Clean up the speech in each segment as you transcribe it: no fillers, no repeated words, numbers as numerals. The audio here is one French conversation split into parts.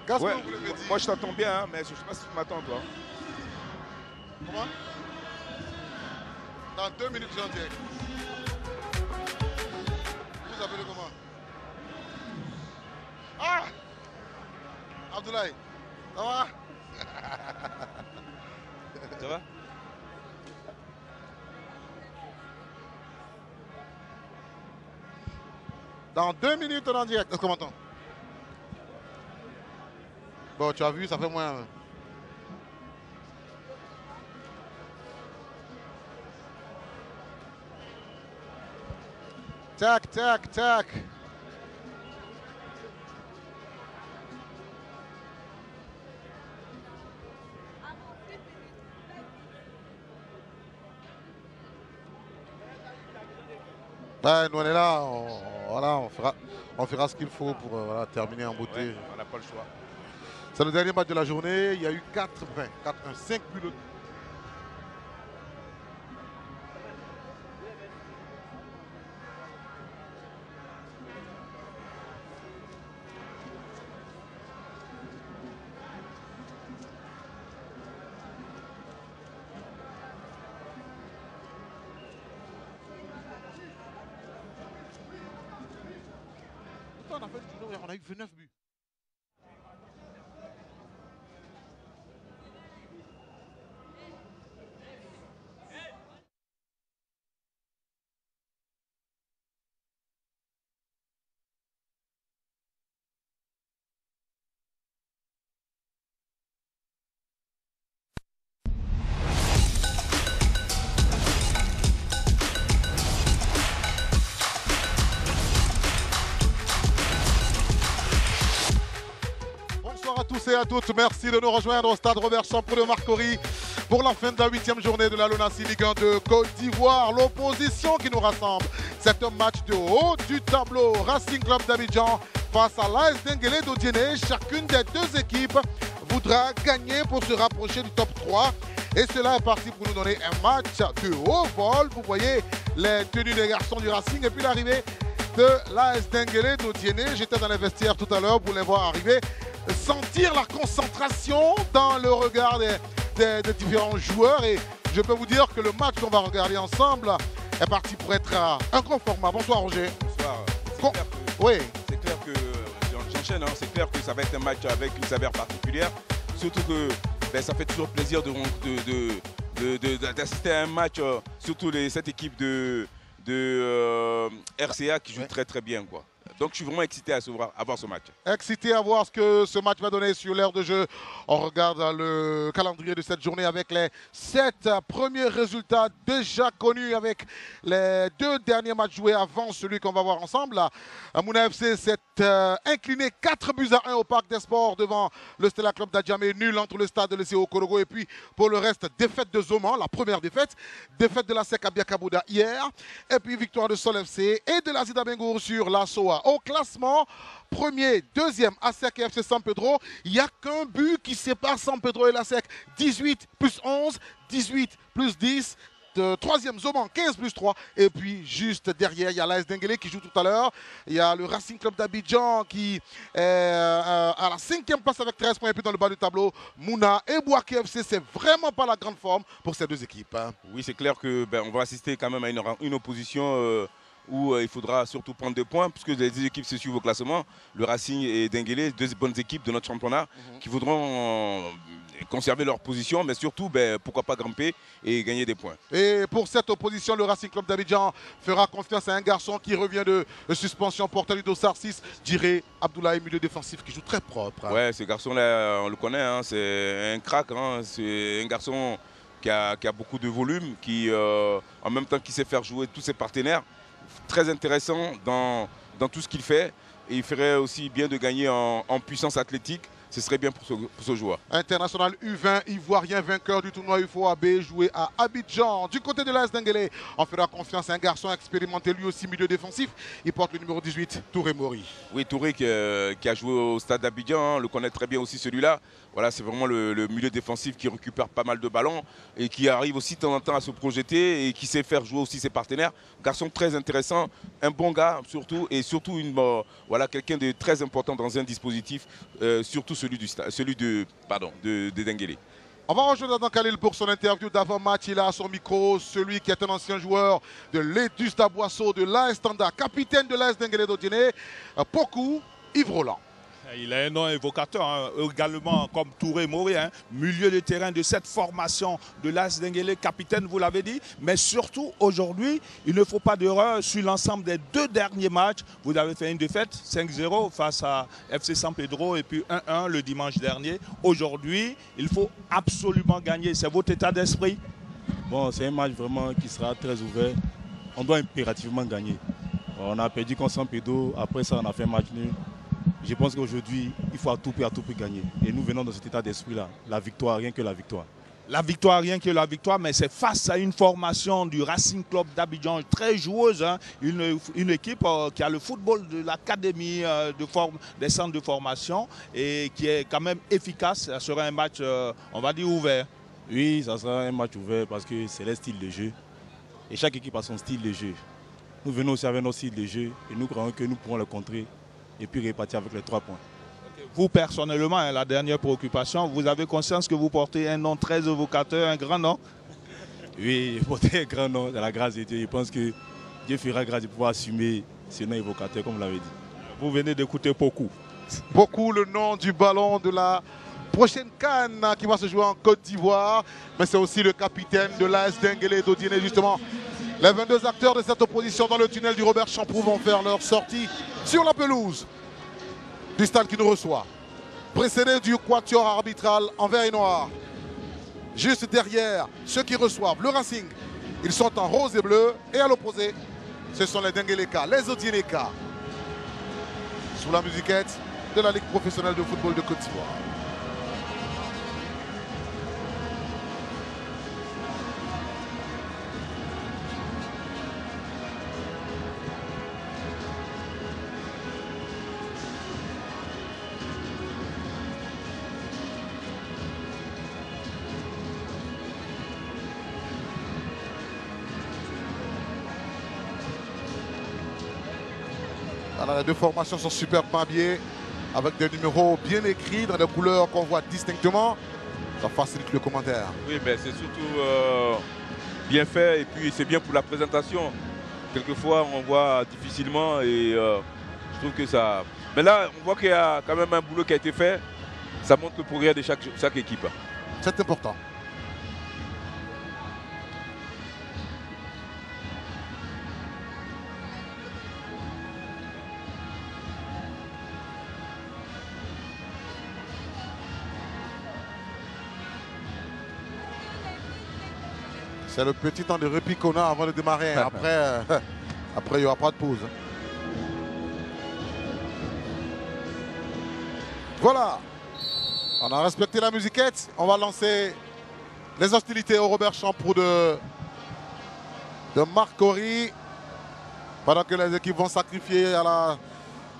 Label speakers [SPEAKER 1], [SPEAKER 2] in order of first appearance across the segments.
[SPEAKER 1] Qu'est-ce
[SPEAKER 2] Ouais,
[SPEAKER 1] que vous voulez dire?
[SPEAKER 2] moi je t'entends bien, hein, mais je ne sais pas si tu m'attends toi.
[SPEAKER 1] Comment? Dans 2 minutes, j'en direct. Vous appelez comment? Ah! Abdoulaye, ça va?
[SPEAKER 2] Ça va?
[SPEAKER 1] Dans 2 minutes, on est en direct. Est-ce qu'on m'entend? Bon, tu as vu, ça fait moins. Tac, tac, tac. Ouais, nous on est là, voilà, on fera ce qu'il faut pour voilà, terminer en beauté.
[SPEAKER 2] Ouais, on n'a pas le choix.
[SPEAKER 1] C'est le dernier match de la journée, il y a eu 4-1, 5 buts. On a eu 29 buts. Bonsoir à tous et à toutes, merci de nous rejoindre au stade Robert Champrou de Marcory pour la fin de la 8e journée de la LONASE Ligue 1 de Côte d'Ivoire. L'opposition qui nous rassemble, c'est un match de haut du tableau. Racing Club d'Abidjan face à l'AS Denguélé d'Odiéné. Chacune des deux équipes voudra gagner pour se rapprocher du top 3. Et cela est parti pour nous donner un match de haut vol. Vous voyez les tenues des garçons du Racing et puis l'arrivée de l'AS Denguélé d'Odiéné. J'étais dans les vestiaires tout à l'heure pour les voir arriver. Sentir la concentration dans le regard des différents joueurs. Et je peux vous dire que le match qu'on va regarder ensemble est parti pour être inconformable. Bonsoir Roger.
[SPEAKER 2] Bonsoir.
[SPEAKER 1] Oui.
[SPEAKER 2] C'est clair que, j'enchaîne, hein, c'est clair que ça va être un match avec une saveur particulière. Surtout que ben, ça fait toujours plaisir d'assister à un match, surtout cette équipe de RCA qui joue très très bien, quoi. Donc je suis vraiment excité à voir ce match.
[SPEAKER 1] Excité à voir ce que ce match va donner sur l'heure de jeu. On regarde le calendrier de cette journée avec les 7 premiers résultats déjà connus avec les 2 derniers matchs joués avant celui qu'on va voir ensemble. Mouna FC s'est incliné 4-1 au Parc des Sports devant le Stella Club d'Adjamé, nul entre le stade de l'ECO Okorogo et puis pour le reste, défaite de Zoman, la première défaite de la SEC à Biakabouda hier et puis victoire de Sol FC et de la Zida Bengour sur la SOA. Au classement, premier, deuxième, ASEC et FC San Pedro. Il n'y a qu'un but qui sépare San Pedro et l'ASEC. 18 plus 11, 18 plus 10. Troisième, Zoman, 15 plus 3. Et puis, juste derrière, il y a l'AS Denguélé qui joue tout à l'heure. Il y a le Racing Club d'Abidjan qui est à la 5e place avec 13 points. Et puis, dans le bas du tableau, Mouna et Bouaké FC. C'est vraiment pas la grande forme pour ces deux équipes.
[SPEAKER 2] Oui, c'est clair que on va assister quand même à une opposition où il faudra surtout prendre des points, puisque les deux équipes se suivent au classement. Le Racing et Denguélé, deux bonnes équipes de notre championnat, qui voudront conserver leur position, mais surtout, pourquoi pas grimper et gagner des points.
[SPEAKER 1] Et pour cette opposition, le Racing Club d'Abidjan fera confiance à un garçon qui revient de suspension pour Talido Sarsis, Diré Abdoulaye, milieu défensif qui joue très propre.
[SPEAKER 2] Ouais, ce garçon-là, on le connaît, hein, c'est un crack, hein, c'est un garçon qui a beaucoup de volume, qui en même temps qui sait faire jouer tous ses partenaires. Très intéressant dans tout ce qu'il fait. Et il ferait aussi bien de gagner en puissance athlétique ce serait bien pour ce joueur.
[SPEAKER 1] International U20 ivoirien, vainqueur du tournoi UFOAB, joué à Abidjan. Du côté de l'AS Denguélé, on fera confiance à un garçon expérimenté, lui aussi milieu défensif. Il porte le numéro 18, Touré Mori.
[SPEAKER 2] Oui, Touré qui a joué au stade d'Abidjan, le connaît très bien aussi celui-là. Voilà, c'est vraiment le milieu défensif qui récupère pas mal de ballons et qui arrive aussi de temps en temps à se projeter et qui sait faire jouer aussi ses partenaires. Garçon très intéressant, un bon gars surtout, et surtout voilà, quelqu'un de très important dans un dispositif, surtout celui de Denguélé.
[SPEAKER 1] On va rejoindre Adam Khalil pour son interview d'avant-match. Il a à son micro celui qui est un ancien joueur de l'Etus d'Aboisseau, de l'AS Standard, capitaine de l'AS Denguélé d'Odiné, Pokou Yves Roland.
[SPEAKER 3] Il a un nom évocateur, hein, également comme Touré Mori, hein, milieu de terrain de cette formation de l'AS Denguélé, capitaine, vous l'avez dit. Mais surtout, aujourd'hui, il ne faut pas d'erreur sur l'ensemble des 2 derniers matchs. Vous avez fait une défaite, 5-0 face à FC San Pedro et puis 1-1 le dimanche dernier. Aujourd'hui, il faut absolument gagner. C'est votre état d'esprit?
[SPEAKER 4] Bon, c'est un match vraiment qui sera très ouvert. On doit impérativement gagner. On a perdu contre San Pedro, après ça on a fait un match nul. Je pense qu'aujourd'hui, il faut à tout prix gagner. Et nous venons dans cet état d'esprit-là. La victoire, rien que la victoire.
[SPEAKER 3] La victoire, rien que la victoire, mais c'est face à une formation du Racing Club d'Abidjan très joueuse. Hein, une équipe qui a le football de l'académie, des centres de formation et qui est quand même efficace. Ça sera un match, on va dire, ouvert.
[SPEAKER 4] Oui, ça sera un match ouvert parce que c'est le style de jeu. Et chaque équipe a son style de jeu. Nous venons aussi avec notre style de jeu et nous croyons que nous pourrons le contrer et puis repartir avec les 3 points.
[SPEAKER 3] Vous personnellement, hein, la dernière préoccupation, vous avez conscience que vous portez un nom très évocateur, un grand nom?
[SPEAKER 4] Oui, porter un grand nom, de la grâce de Dieu. Je pense que Dieu fera grâce de pouvoir assumer ce nom évocateur, comme vous l'avez dit.
[SPEAKER 3] Vous venez d'écouter Pokou.
[SPEAKER 1] Pokou, le nom du ballon de la prochaine CAN qui va se jouer en Côte d'Ivoire. Mais c'est aussi le capitaine de l'AS Denguélé d'Odiné, justement. Les 22 acteurs de cette opposition dans le tunnel du Robert Champrou vont faire leur sortie sur la pelouse du stade qui nous reçoit. Précédé du quatuor arbitral en vert et noir. Juste derrière ceux qui reçoivent le Racing, ils sont en rose et bleu. Et à l'opposé, ce sont les Denguéléka, les Odinéka. Sous la musiquette de la Ligue professionnelle de football de Côte d'Ivoire. Alors, les 2 formations sont superbement habillées, avec des numéros bien écrits dans des couleurs qu'on voit distinctement. Ça facilite le commentaire.
[SPEAKER 2] Oui, mais c'est surtout bien fait et puis c'est bien pour la présentation. Quelquefois, on voit difficilement et je trouve que ça... Mais là, on voit qu'il y a quand même un boulot qui a été fait. Ça montre le progrès de chaque équipe.
[SPEAKER 1] C'est important. C'est le petit temps de répit qu'on a avant de démarrer. Après, il n'y aura pas de pause. Voilà. On a respecté la musiquette. On va lancer les hostilités au Robert Champrou de Marc Horry. Pendant que les équipes vont sacrifier à la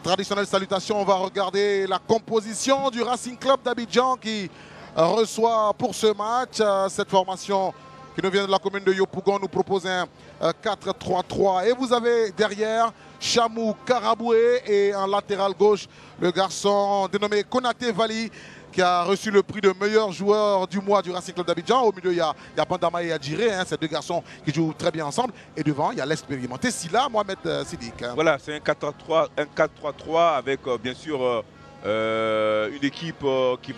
[SPEAKER 1] traditionnelle salutation, on va regarder la composition du Racing Club d'Abidjan qui reçoit pour ce match cette formation qui nous vient de la commune de Yopougon, nous propose un 4-3-3. Et vous avez derrière Chamou Karaboué et en latéral gauche, le garçon dénommé Konaté Vali qui a reçu le prix de meilleur joueur du mois du Racing Club d'Abidjan. Au milieu, il y a Bandama et Adjiré, hein, ces 2 garçons qui jouent très bien ensemble. Et devant, il y a l'expérimenté Silla Mohamed Sidik. Hein.
[SPEAKER 2] Voilà, c'est un 4-3-3 avec bien sûr une équipe qui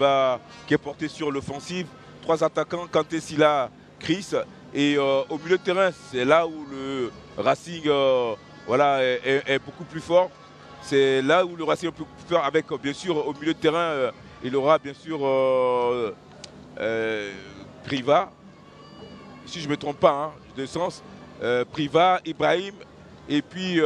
[SPEAKER 2] est portée sur l'offensive. 3 attaquants, Kanté, Silla, Chris, et au milieu de terrain, c'est là où le Racing voilà, est beaucoup plus fort. C'est là où le Racing est plus fort avec, bien sûr, au milieu de terrain, il aura bien sûr Priva, si je ne me trompe pas, hein, de sens, Priva, Ibrahim et puis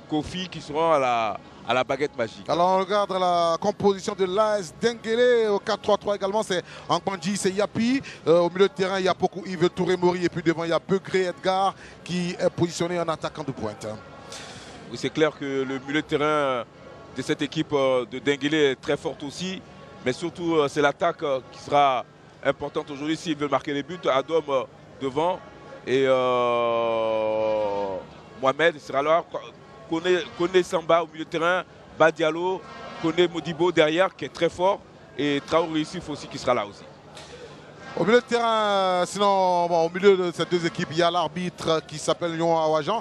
[SPEAKER 2] Kofi qui seront à la baguette magique.
[SPEAKER 1] Alors on regarde la composition de l'AS Denguélé au 4-3-3 également. C'est Ankwanji, c'est Yapi. Au milieu de terrain, il y a beaucoup Yves Touré-Mori. Et puis devant, il y a Begré Edgar qui est positionné en attaquant de pointe.
[SPEAKER 2] Oui, c'est clair que le milieu de terrain de cette équipe de Denguélé est très forte aussi. Mais surtout, c'est l'attaque qui sera importante aujourd'hui s'ils veulent marquer les buts. Adom devant et Mohamed sera là. Koné Samba au milieu de terrain, Badialo, Koné Modibo derrière qui est très fort et Traoré Yusuf aussi qui sera là aussi.
[SPEAKER 1] Au milieu de terrain, sinon bon, au milieu de ces deux équipes, il y a l'arbitre qui s'appelle Lyon Awajan.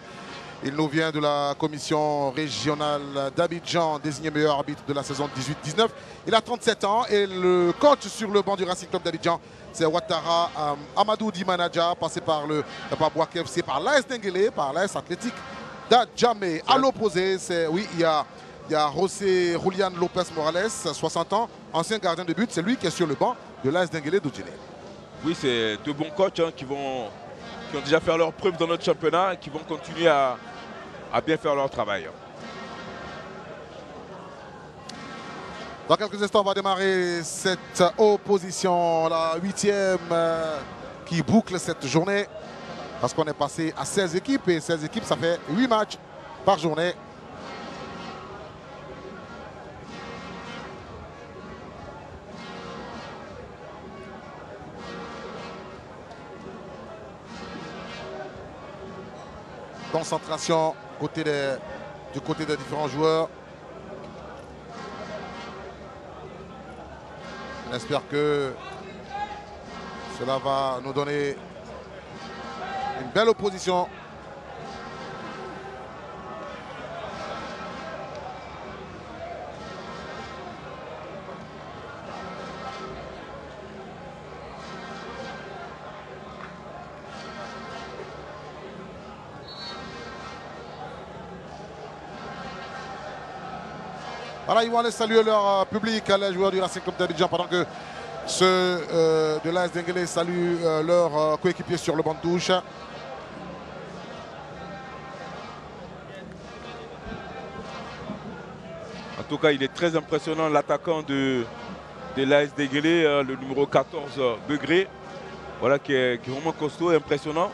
[SPEAKER 1] Il nous vient de la commission régionale d'Abidjan, désigné meilleur arbitre de la saison 18-19. Il a 37 ans et le coach sur le banc du Racing Club d'Abidjan, c'est Ouattara Amadou Dimanadja, passé par Boaké FC, par l'AS Denguélé, par l'AS Athlétique d'Adjamé. À l'opposé, il y a José Julian Lopez Morales, 60 ans, ancien gardien de but. C'est lui qui est sur le banc de l'AS Denguélé d'Odjilé.
[SPEAKER 2] Oui, c'est deux bons coachs qui ont déjà fait leur preuve dans notre championnat et qui vont continuer à bien faire leur travail.
[SPEAKER 1] Dans quelques instants, on va démarrer cette opposition, la 8e qui boucle cette journée. Parce qu'on est passé à 16 équipes et 16 équipes, ça fait 8 matchs par journée. Concentration du côté des différents joueurs. On espère que cela va nous donner une belle opposition. Voilà, ils vont aller saluer leur public, les joueurs du Racing Club d'Abidjan, pendant que ceux de l'AS Denguélé saluent leurs coéquipiers sur le banc de touche.
[SPEAKER 2] En tout cas, il est très impressionnant, l'attaquant de l'AS Denguélé, le numéro 14, Begré, voilà, qui est vraiment costaud et impressionnant.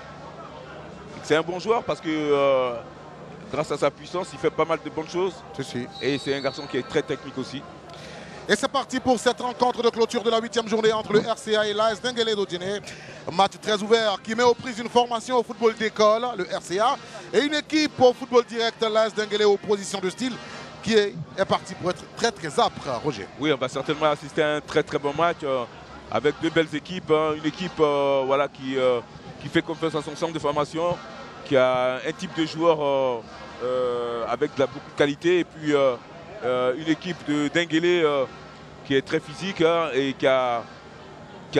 [SPEAKER 2] C'est un bon joueur parce que grâce à sa puissance, il fait pas mal de bonnes choses. Et c'est un garçon qui est très technique aussi.
[SPEAKER 1] Et c'est parti pour cette rencontre de clôture de la 8e journée entre le RCA et l'AS Denguélé d'Odjilé. Match très ouvert qui met aux prises une formation au football d'école, le RCA, et une équipe au football direct, l'AS Denguélé, aux positions de style, qui est parti pour être très très âpre, Roger.
[SPEAKER 2] Oui, on va certainement assister à un très très bon match avec deux belles équipes. Une équipe voilà, qui fait confiance à son centre de formation, qui a un type de joueur avec beaucoup de qualité, et puis une équipe de Denguélé qui est très physique et qui a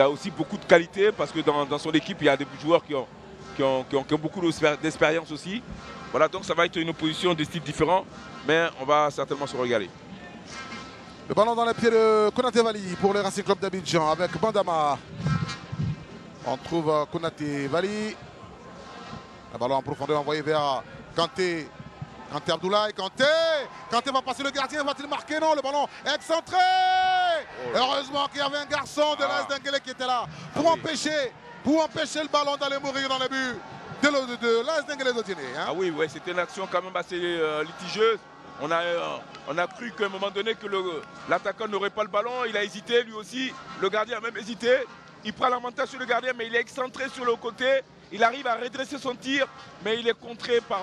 [SPEAKER 2] aussi beaucoup de qualité, parce que dans son équipe il y a des joueurs qui ont beaucoup d'expérience aussi. Voilà, donc ça va être une opposition de styles différents, mais on va certainement se regarder.
[SPEAKER 1] Le ballon dans les pieds de Konaté Vali pour le Racing Club d'Abidjan avec Bandama. On trouve Konaté Vali. Le ballon en profondeur envoyé vers Kanté. Kanté Abdoulaye, Kanté va passer le gardien, va-t-il marquer? Non, le ballon est excentré. Heureusement qu'il y avait un garçon de l'AS Denguélé qui était là pour empêcher le ballon d'aller mourir dans les buts de l'AS Denguélé d'Odjilé.
[SPEAKER 2] Ah oui, c'était une action quand même assez litigieuse. On a cru qu'à un moment donné que l'attaquant n'aurait pas le ballon, il a hésité lui aussi, le gardien a même hésité. Il prend l'avantage sur le gardien, mais il est excentré sur le côté. Il arrive à redresser son tir, mais il est contré par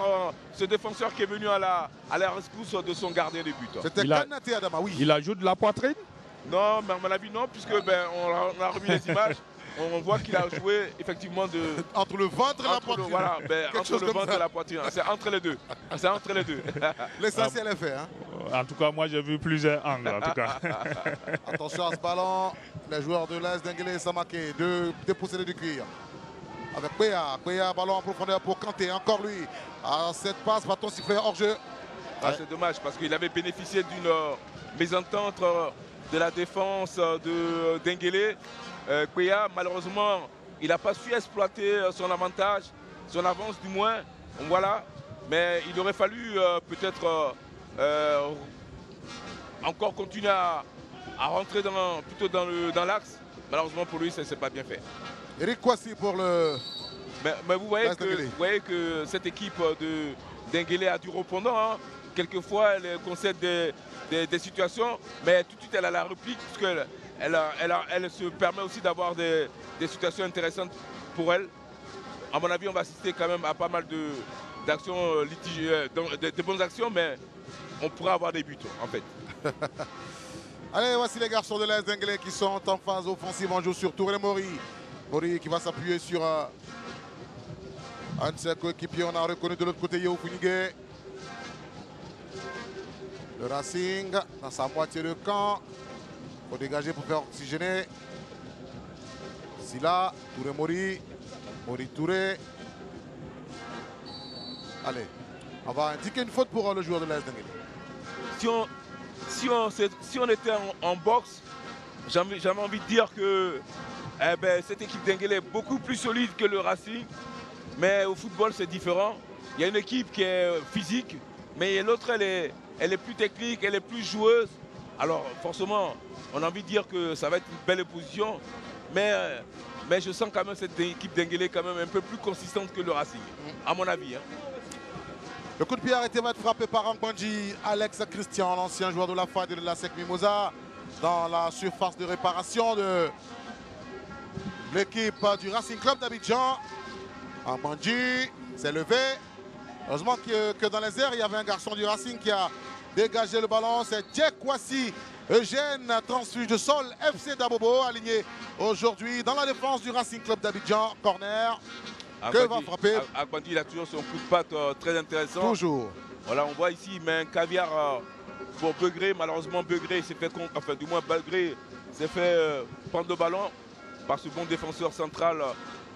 [SPEAKER 2] ce défenseur qui est venu à la rescousse de son gardien de but.
[SPEAKER 1] C'était Konaté Adama, oui.
[SPEAKER 3] Il ajoute de la poitrine?
[SPEAKER 2] Non, mais à mon avis non, puisque on a remis les images. On voit qu'il a joué effectivement
[SPEAKER 1] entre le ventre et la poitrine.
[SPEAKER 2] Voilà, entre le ventre et la poitrine. C'est entre les deux. C'est entre les deux.
[SPEAKER 1] L'essentiel est fait.
[SPEAKER 3] En tout cas, moi j'ai vu plusieurs angles. En tout cas.
[SPEAKER 1] Attention à ce ballon. Les joueurs de l'AS Denguélé Samaké, deux dépossédés du cuir. Avec Péa, ballon en profondeur pour Kanté. Encore lui. À cette passe, va-t-on siffler hors-jeu?
[SPEAKER 2] C'est dommage parce qu'il avait bénéficié d'une mésentente de la défense de Denguélé. Péa, malheureusement, il n'a pas su exploiter son avantage, son avance du moins. Donc voilà, mais il aurait fallu peut-être encore continuer à rentrer plutôt dans l'axe. Malheureusement pour lui, ça ne s'est pas bien fait.
[SPEAKER 1] Eric Kouassi pour le...
[SPEAKER 2] Mais vous voyez que cette équipe de Denguélé a du répondant. Hein. Quelquefois, elle concède des situations, mais tout de suite, elle a la réplique, parce qu'elle se permet aussi d'avoir des situations intéressantes pour elle. À mon avis, on va assister quand même à pas mal d'actions litigieuses, de bonnes actions, mais on pourra avoir des buts, en fait.
[SPEAKER 1] Allez, voici les garçons de l'AS Denguélé qui sont en phase offensive. On joue sur Touré Mori. Mori qui va s'appuyer sur un de ses coéquipiers. On a reconnu de l'autre côté Yeo Funigué. Le Racing dans sa moitié de camp. Il faut dégager pour faire oxygéner. Silla, Touré Mori. Mori Touré. Allez, on va indiquer une faute pour le joueur de l'AS Denguélé.
[SPEAKER 2] Si on était en boxe, j'avais envie de dire que cette équipe Denguélé est beaucoup plus solide que le Racing. Mais au football, c'est différent. Il y a une équipe qui est physique, mais l'autre, elle est plus technique, elle est plus joueuse. Alors, forcément, on a envie de dire que ça va être une belle opposition. Mais je sens quand même cette équipe Denguélé quand même un peu plus consistante que le Racing, à mon avis. Hein.
[SPEAKER 1] Le coup de pied arrêté va être frappé par Angbanji, Alex Christian, l'ancien joueur de la FAD et de la SEC Mimosa, dans la surface de réparation de l'équipe du Racing Club d'Abidjan. Angbanji s'est levé. Heureusement que dans les airs, il y avait un garçon du Racing qui a dégagé le ballon. C'est Djek Kouassi, Eugène, transfuge de sol, FC d'Abobo, aligné aujourd'hui dans la défense du Racing Club d'Abidjan. Corner. Que va frapper
[SPEAKER 2] Agbandi, il a toujours son coup de patte très intéressant.
[SPEAKER 1] Toujours.
[SPEAKER 2] Voilà, on voit ici, il met un caviar pour Begré. Malheureusement, Begré s'est fait, enfin du moins Begré s'est fait prendre le ballon par ce bon défenseur central,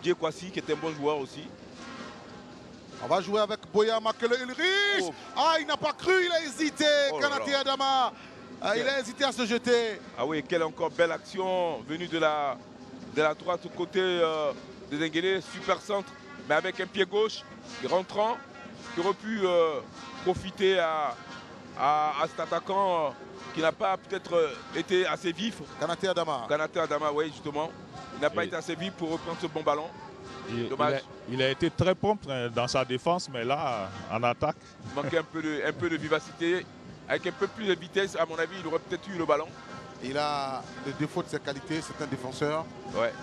[SPEAKER 2] Djek Kouassi, qui est un bon joueur aussi.
[SPEAKER 1] On va jouer avec Boya Makele Ulrich.
[SPEAKER 2] Oh.
[SPEAKER 1] Ah, il n'a pas cru, il a hésité.
[SPEAKER 2] Oh
[SPEAKER 1] Kanaté Adama. Il a hésité à se jeter.
[SPEAKER 2] Ah oui, quelle encore belle action venue de la droite côté de Denguélé, super centre, mais avec un pied gauche, rentrant, qui aurait pu profiter à cet attaquant qui n'a pas peut-être été assez vif.
[SPEAKER 1] Kanaté Adama.
[SPEAKER 2] Kanaté Adama, oui, justement. Il n'a pas été assez vif pour reprendre ce bon ballon. Dommage.
[SPEAKER 3] Il a été très prompt dans sa défense, mais là, en attaque.
[SPEAKER 2] Il manquait un peu de vivacité. Avec un peu plus de vitesse, à mon avis, il aurait peut-être eu le ballon.
[SPEAKER 1] Il a le défaut de ses qualités, c'est un défenseur.
[SPEAKER 2] Ouais.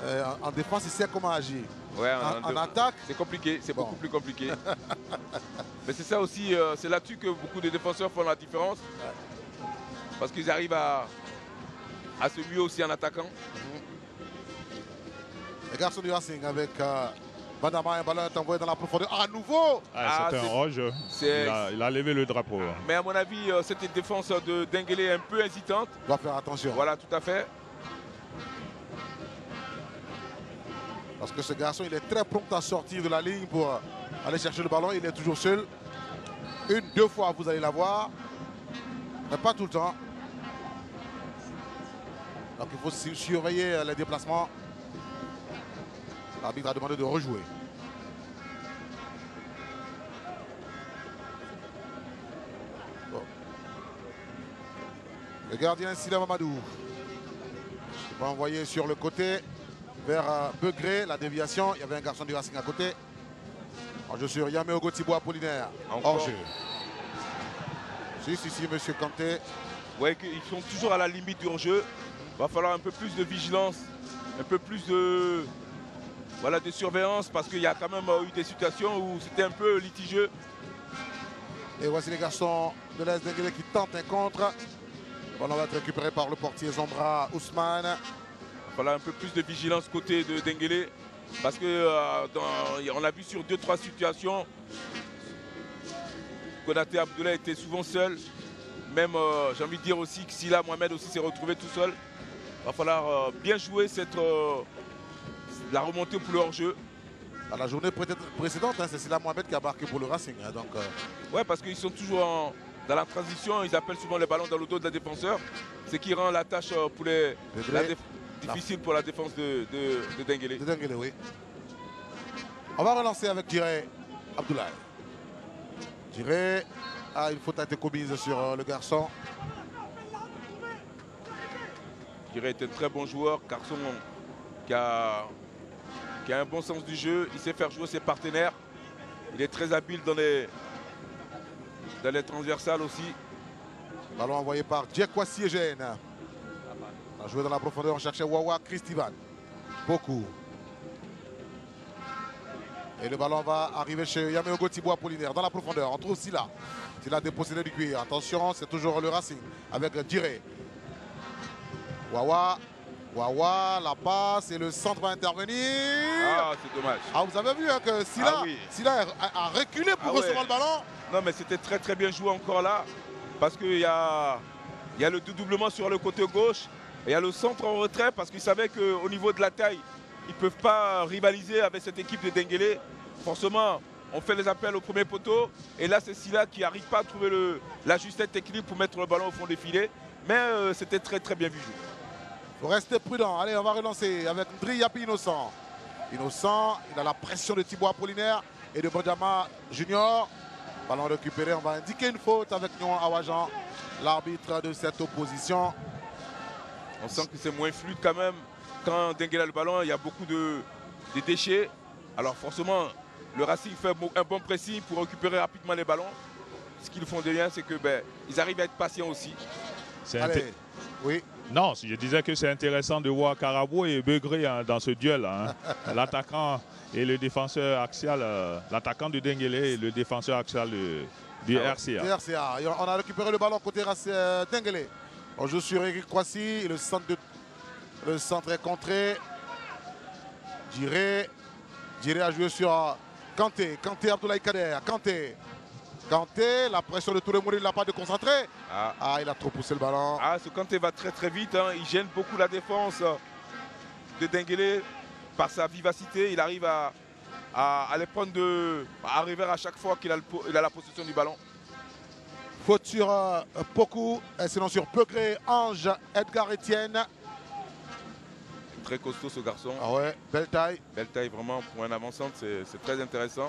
[SPEAKER 1] En défense, il sait comment agir.
[SPEAKER 2] Ouais,
[SPEAKER 1] en attaque,
[SPEAKER 2] c'est compliqué, c'est beaucoup plus compliqué. Mais c'est ça aussi, c'est là-dessus que beaucoup de défenseurs font la différence. Ouais. Parce qu'ils arrivent à se muer aussi en attaquant.
[SPEAKER 1] Les garçons du Racing avec Bandama, un ballon est envoyé dans la profondeur. À nouveau.
[SPEAKER 3] C'est un rouge. Il a levé le drapeau.
[SPEAKER 2] Mais à mon avis, cette défense de Denguélé est un peu hésitante.
[SPEAKER 1] Il doit faire attention.
[SPEAKER 2] Voilà, tout à fait.
[SPEAKER 1] Parce que ce garçon, il est très prompt à sortir de la ligne pour aller chercher le ballon. Il est toujours seul. Une, deux fois, vous allez l'avoir. Mais pas tout le temps. Donc il faut surveiller les déplacements. L'arbitre a demandé de rejouer. Bon. Le gardien Silla Mamadou va envoyer sur le côté vers Begré, la déviation. Il y avait un garçon du Racing à côté. En jeu sur Yameo Gotibo Apollinaire. Hors jeu. Si, monsieur Kanté.
[SPEAKER 2] Oui, ils sont toujours à la limite du hors-jeu. Il va falloir un peu plus de vigilance, un peu plus de surveillance, parce qu'il y a quand même eu des situations où c'était un peu litigieux.
[SPEAKER 1] Et voici les garçons de l'AS Denguélé qui tentent un contre. On va être récupéré par le portier Zombra Ousmane.
[SPEAKER 2] Il va falloir un peu plus de vigilance côté de Denguélé, parce qu'on a vu sur 2-3 situations, Konaté Abdoulaye était souvent seul. Même, j'ai envie de dire aussi que Silla Mohamed aussi s'est retrouvé tout seul. Il va falloir bien jouer la remontée pour le hors-jeu.
[SPEAKER 1] À la journée précédente, c'est Silla Mohamed qui a marqué pour le Racing.
[SPEAKER 2] Ouais, parce qu'ils sont toujours dans la transition. Ils appellent souvent les ballons dans le dos de la défenseur. Ce qui rend la tâche difficile pour la défense de Denguélé.
[SPEAKER 1] De Denguélé, oui. On va relancer avec Jiré Abdoulaye. Je dirais, une faute a été commise sur le garçon.
[SPEAKER 2] Je dirais est un très bon joueur, garçon qui a un bon sens du jeu. Il sait faire jouer ses partenaires. Il est très habile dans les transversales aussi.
[SPEAKER 1] Ballon envoyé par Djekwasi Egen. On a joué dans la profondeur, on cherchait Wawa Christivan. Beaucoup. Et le ballon va arriver chez Yameogo Thibaut Apollinaire dans la profondeur. On trouve Silla. Silla dépossédé du cuir. Attention, c'est toujours le Racing avec Diré. Wawa, la passe et le centre va intervenir.
[SPEAKER 2] Ah, c'est dommage.
[SPEAKER 1] Ah, vous avez vu hein, que Silla, Silla a reculé pour recevoir le ballon.
[SPEAKER 2] Non, mais c'était très très bien joué encore là. Parce qu'il y a le doublement sur le côté gauche. Et il y a le centre en retrait parce qu'ils savaient qu'au niveau de la taille, ils ne peuvent pas rivaliser avec cette équipe de Denguélé. Forcément, on fait les appels au premier poteau. Et là, c'est Silla qui n'arrive pas à trouver la justesse technique pour mettre le ballon au fond des filets. Mais c'était très très bien vu.
[SPEAKER 1] Il faut rester prudent. Allez, on va relancer avec Ndri Yapi Innocent. Innocent, il a la pression de Thibaut Apollinaire et de Bandama Junior. Ballon récupéré, on va indiquer une faute avec Nyon Awajan, l'arbitre de cette opposition.
[SPEAKER 2] On sent que c'est moins fluide quand même. Quand Denguélé a le ballon, il y a beaucoup de déchets. Alors forcément, le Racing fait un bon pressing pour récupérer rapidement les ballons. Ce qu'ils font de bien, c'est que ils arrivent à être patients aussi.
[SPEAKER 1] Allez, oui.
[SPEAKER 3] Non, je disais que c'est intéressant de voir Karabou et Begré hein, dans ce duel. Hein. L'attaquant et le défenseur axial, l'attaquant de Denguélé et le défenseur axial du RCA.
[SPEAKER 1] RCA. On a récupéré le ballon côté Denguélé. On joue sur Eric Kwasi. Le centre est contré. Diré a joué sur Kanté. Kanté Abdoulaye Kader. Kanté, la pression de Touré Mouri, il n'a pas de concentré. Il a trop poussé le ballon.
[SPEAKER 2] Ce Kanté va très très vite. Hein. Il gêne beaucoup la défense de Denguélé par sa vivacité. Il arrive à les prendre à arriver à chaque fois qu'il a la possession du ballon.
[SPEAKER 1] Faute sur Poku, sinon sur Begré, Ange, Edgar Etienne.
[SPEAKER 2] Très costaud ce garçon.
[SPEAKER 1] Ah ouais, belle taille.
[SPEAKER 2] Belle taille vraiment pour un avançant, c'est très intéressant.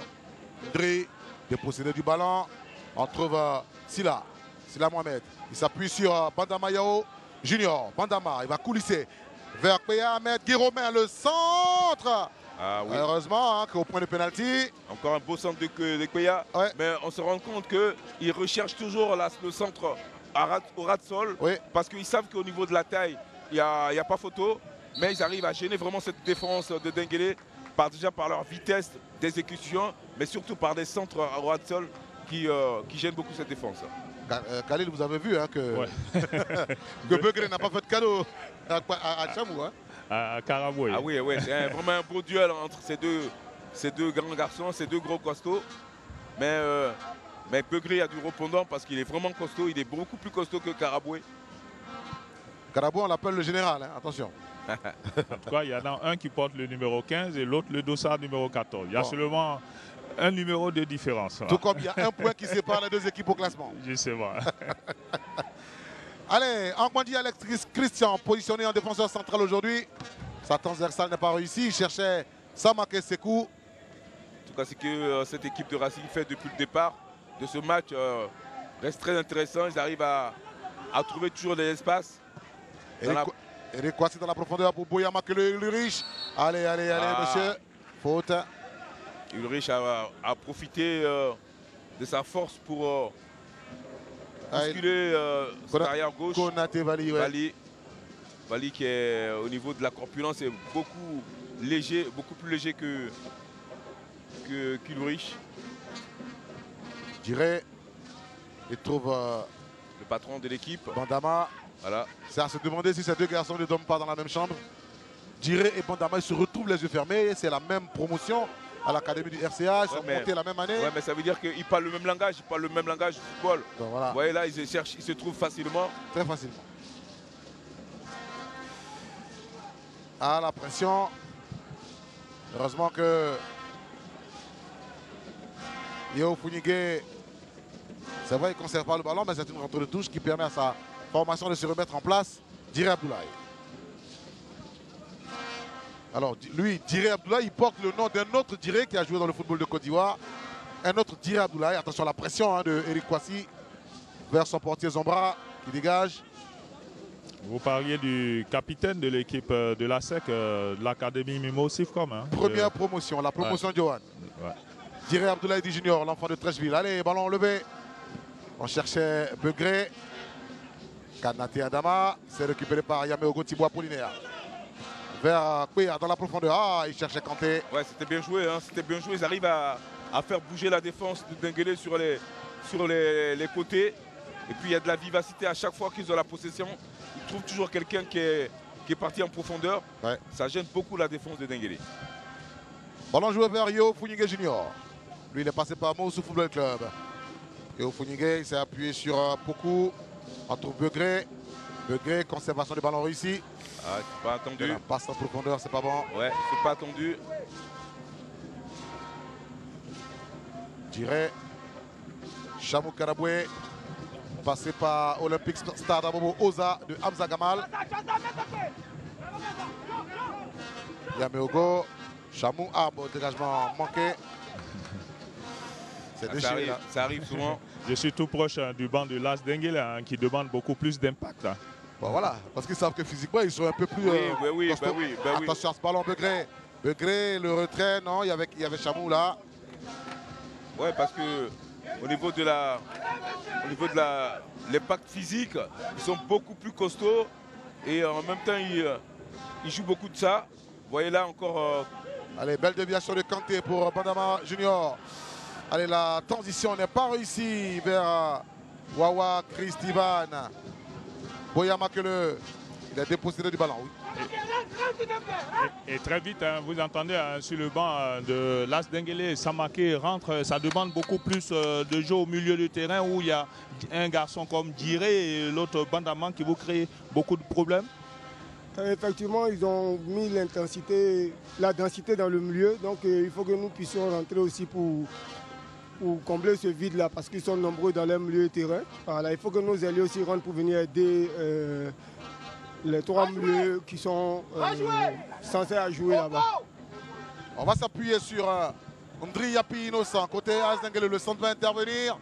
[SPEAKER 1] Ndri, dépossédé du ballon. On trouve Silla Mohamed. Il s'appuie sur Bandama Yao Junior. Bandama, il va coulisser vers Péa Ahmed Guiromain, le centre.
[SPEAKER 2] Oui.
[SPEAKER 1] Heureusement qu'au point de pénalty.
[SPEAKER 2] Encore un beau centre de Kweya.
[SPEAKER 1] Ouais.
[SPEAKER 2] Mais on se rend compte qu'il recherche toujours le centre au ras de sol.
[SPEAKER 1] Oui.
[SPEAKER 2] Parce qu'ils savent qu'au niveau de la taille, il n'y a pas photo. Mais ils arrivent à gêner vraiment cette défense de Denguélé. Déjà par leur vitesse d'exécution, mais surtout par des centres à ras de sol qui gênent beaucoup cette défense.
[SPEAKER 1] Khalil, vous avez vu hein, que Begré n'a pas fait de cadeau à Chamou. Hein.
[SPEAKER 3] À Karabou.
[SPEAKER 2] Oui, c'est vraiment un beau duel entre ces deux grands garçons, ces deux gros costauds. Mais Begré a du répondant parce qu'il est vraiment costaud, il est beaucoup plus costaud que Karaboué.
[SPEAKER 1] Karaboué, on l'appelle le général, hein, attention.
[SPEAKER 3] En tout cas, il y en a un qui porte le numéro 15 et l'autre le dossard numéro 14. Il y a seulement un numéro de différence.
[SPEAKER 1] Tout comme il y a un point qui sépare les deux équipes au classement.
[SPEAKER 3] Justement.
[SPEAKER 1] Allez, Ankwandi Alex Christian, positionné en défenseur central aujourd'hui. Sa transversale n'a pas réussi. Il cherchait Samake Sekou.
[SPEAKER 2] En tout cas, c'est que cette équipe de Racing fait depuis le départ de ce match reste très intéressant. Ils arrivent à trouver toujours des espaces.
[SPEAKER 1] Eric Kwasi dans la profondeur pour Boyama que Ulrich. Allez, monsieur. Faute.
[SPEAKER 2] Ulrich a profité de sa force pour bousculer son arrière gauche.
[SPEAKER 1] Konaté Vali, ouais.
[SPEAKER 2] Vali qui est au niveau de la corpulence est beaucoup plus léger qu'Ulrich.
[SPEAKER 1] Je dirais, il trouve
[SPEAKER 2] le patron de l'équipe.
[SPEAKER 1] Bandama.
[SPEAKER 2] Voilà.
[SPEAKER 1] C'est à se demander si ces deux garçons ne dorment pas dans la même chambre. Diré et Bandama ils se retrouvent les yeux fermés. C'est la même promotion à l'académie du RCA. Ils sont montés la même année.
[SPEAKER 2] Ouais, mais ça veut dire qu'ils parlent le même langage. Ils parlent le même langage du football.
[SPEAKER 1] Donc, voilà.
[SPEAKER 2] Vous voyez là, ils se trouvent facilement.
[SPEAKER 1] Très facilement. La pression. Heureusement que Yeo Funigé, c'est vrai, il ne conserve pas le ballon, mais c'est une rentrée de touche qui permet à sa formation de se remettre en place. Diré Abdoulaye. Alors lui, Diré Abdoulaye, il porte le nom d'un autre Diré qui a joué dans le football de Côte d'Ivoire. un autre Diré Abdoulaye. Attention à la pression hein, de Eric Kwasi vers son portier Zombra qui dégage.
[SPEAKER 3] Vous parliez du capitaine de l'équipe de la SEC, de l'Académie Mimo Sifcom. Hein,
[SPEAKER 1] Première promotion, la promotion de Johan.
[SPEAKER 3] Ouais.
[SPEAKER 1] Diré Abdoulaye Di Junior, l'enfant de Trècheville. Allez, ballon levé. On cherchait Begré. Kanaté Adama, c'est récupéré par Yameogo Thibaut Apollinaire. Vers Kouya dans la profondeur. Ah, il cherchait Kanté.
[SPEAKER 2] Ouais, c'était bien joué. Hein, c'était bien joué. Ils arrivent à faire bouger la défense de Denguélé sur les côtés. Et puis il y a de la vivacité à chaque fois qu'ils ont la possession. Ils trouvent toujours quelqu'un qui est parti en profondeur.
[SPEAKER 1] Ouais.
[SPEAKER 2] Ça gêne beaucoup la défense de Denguélé.
[SPEAKER 1] Ballon joué vers Yo Founigué Junior. Lui, il est passé par Moussou Football Club. Yo Founigué, il s'est appuyé sur Pokou. On trouve Begré. Begré, conservation du ballon réussi.
[SPEAKER 2] Ah, c'est pas attendu.
[SPEAKER 1] La passe en profondeur, c'est pas bon.
[SPEAKER 2] Ouais, c'est pas attendu.
[SPEAKER 1] Diré. Chamou Karaboué. Passé par Olympique Stade Abobo Oza de Hamza Gamal. Yameogo. Chamou, bon dégagement manqué. C'est déchiré là.
[SPEAKER 2] Ça arrive souvent.
[SPEAKER 3] Je suis tout proche du banc de Las Denguélé hein, qui demande beaucoup plus d'impact. Hein.
[SPEAKER 1] Bon, voilà, parce qu'ils savent que physiquement ils sont un peu plus.
[SPEAKER 2] Oui.
[SPEAKER 1] Attention à ce ballon, Begré. Begré, le retrait, non, il y avait Chamou là.
[SPEAKER 2] Ouais, parce que au niveau de l'impact physique, ils sont beaucoup plus costauds et en même temps ils jouent beaucoup de ça. Vous voyez là encore.
[SPEAKER 1] Allez, belle déviation de Kanté pour Bandama Junior. Allez, la transition n'est pas réussie vers Wawa Christivan. Boya Makele, il a déposé du ballon, oui.
[SPEAKER 3] Et très vite, hein, vous entendez hein, sur le banc de Las Denguélé, Samaké rentre, ça demande beaucoup plus de jeu au milieu du terrain où il y a un garçon comme Diré et l'autre Bandama qui vous créent beaucoup de problèmes.
[SPEAKER 5] Effectivement, ils ont mis la densité dans le milieu, donc il faut que nous puissions rentrer aussi pour combler ce vide-là parce qu'ils sont nombreux dans leur milieu de terrain. Voilà, il faut que nos alliés aussi rentrent pour venir aider les trois milieux qui sont censés à jouer là-bas.
[SPEAKER 1] On va s'appuyer sur Ndri Yapi Innocent. Côté Las Denguélé, le centre va intervenir.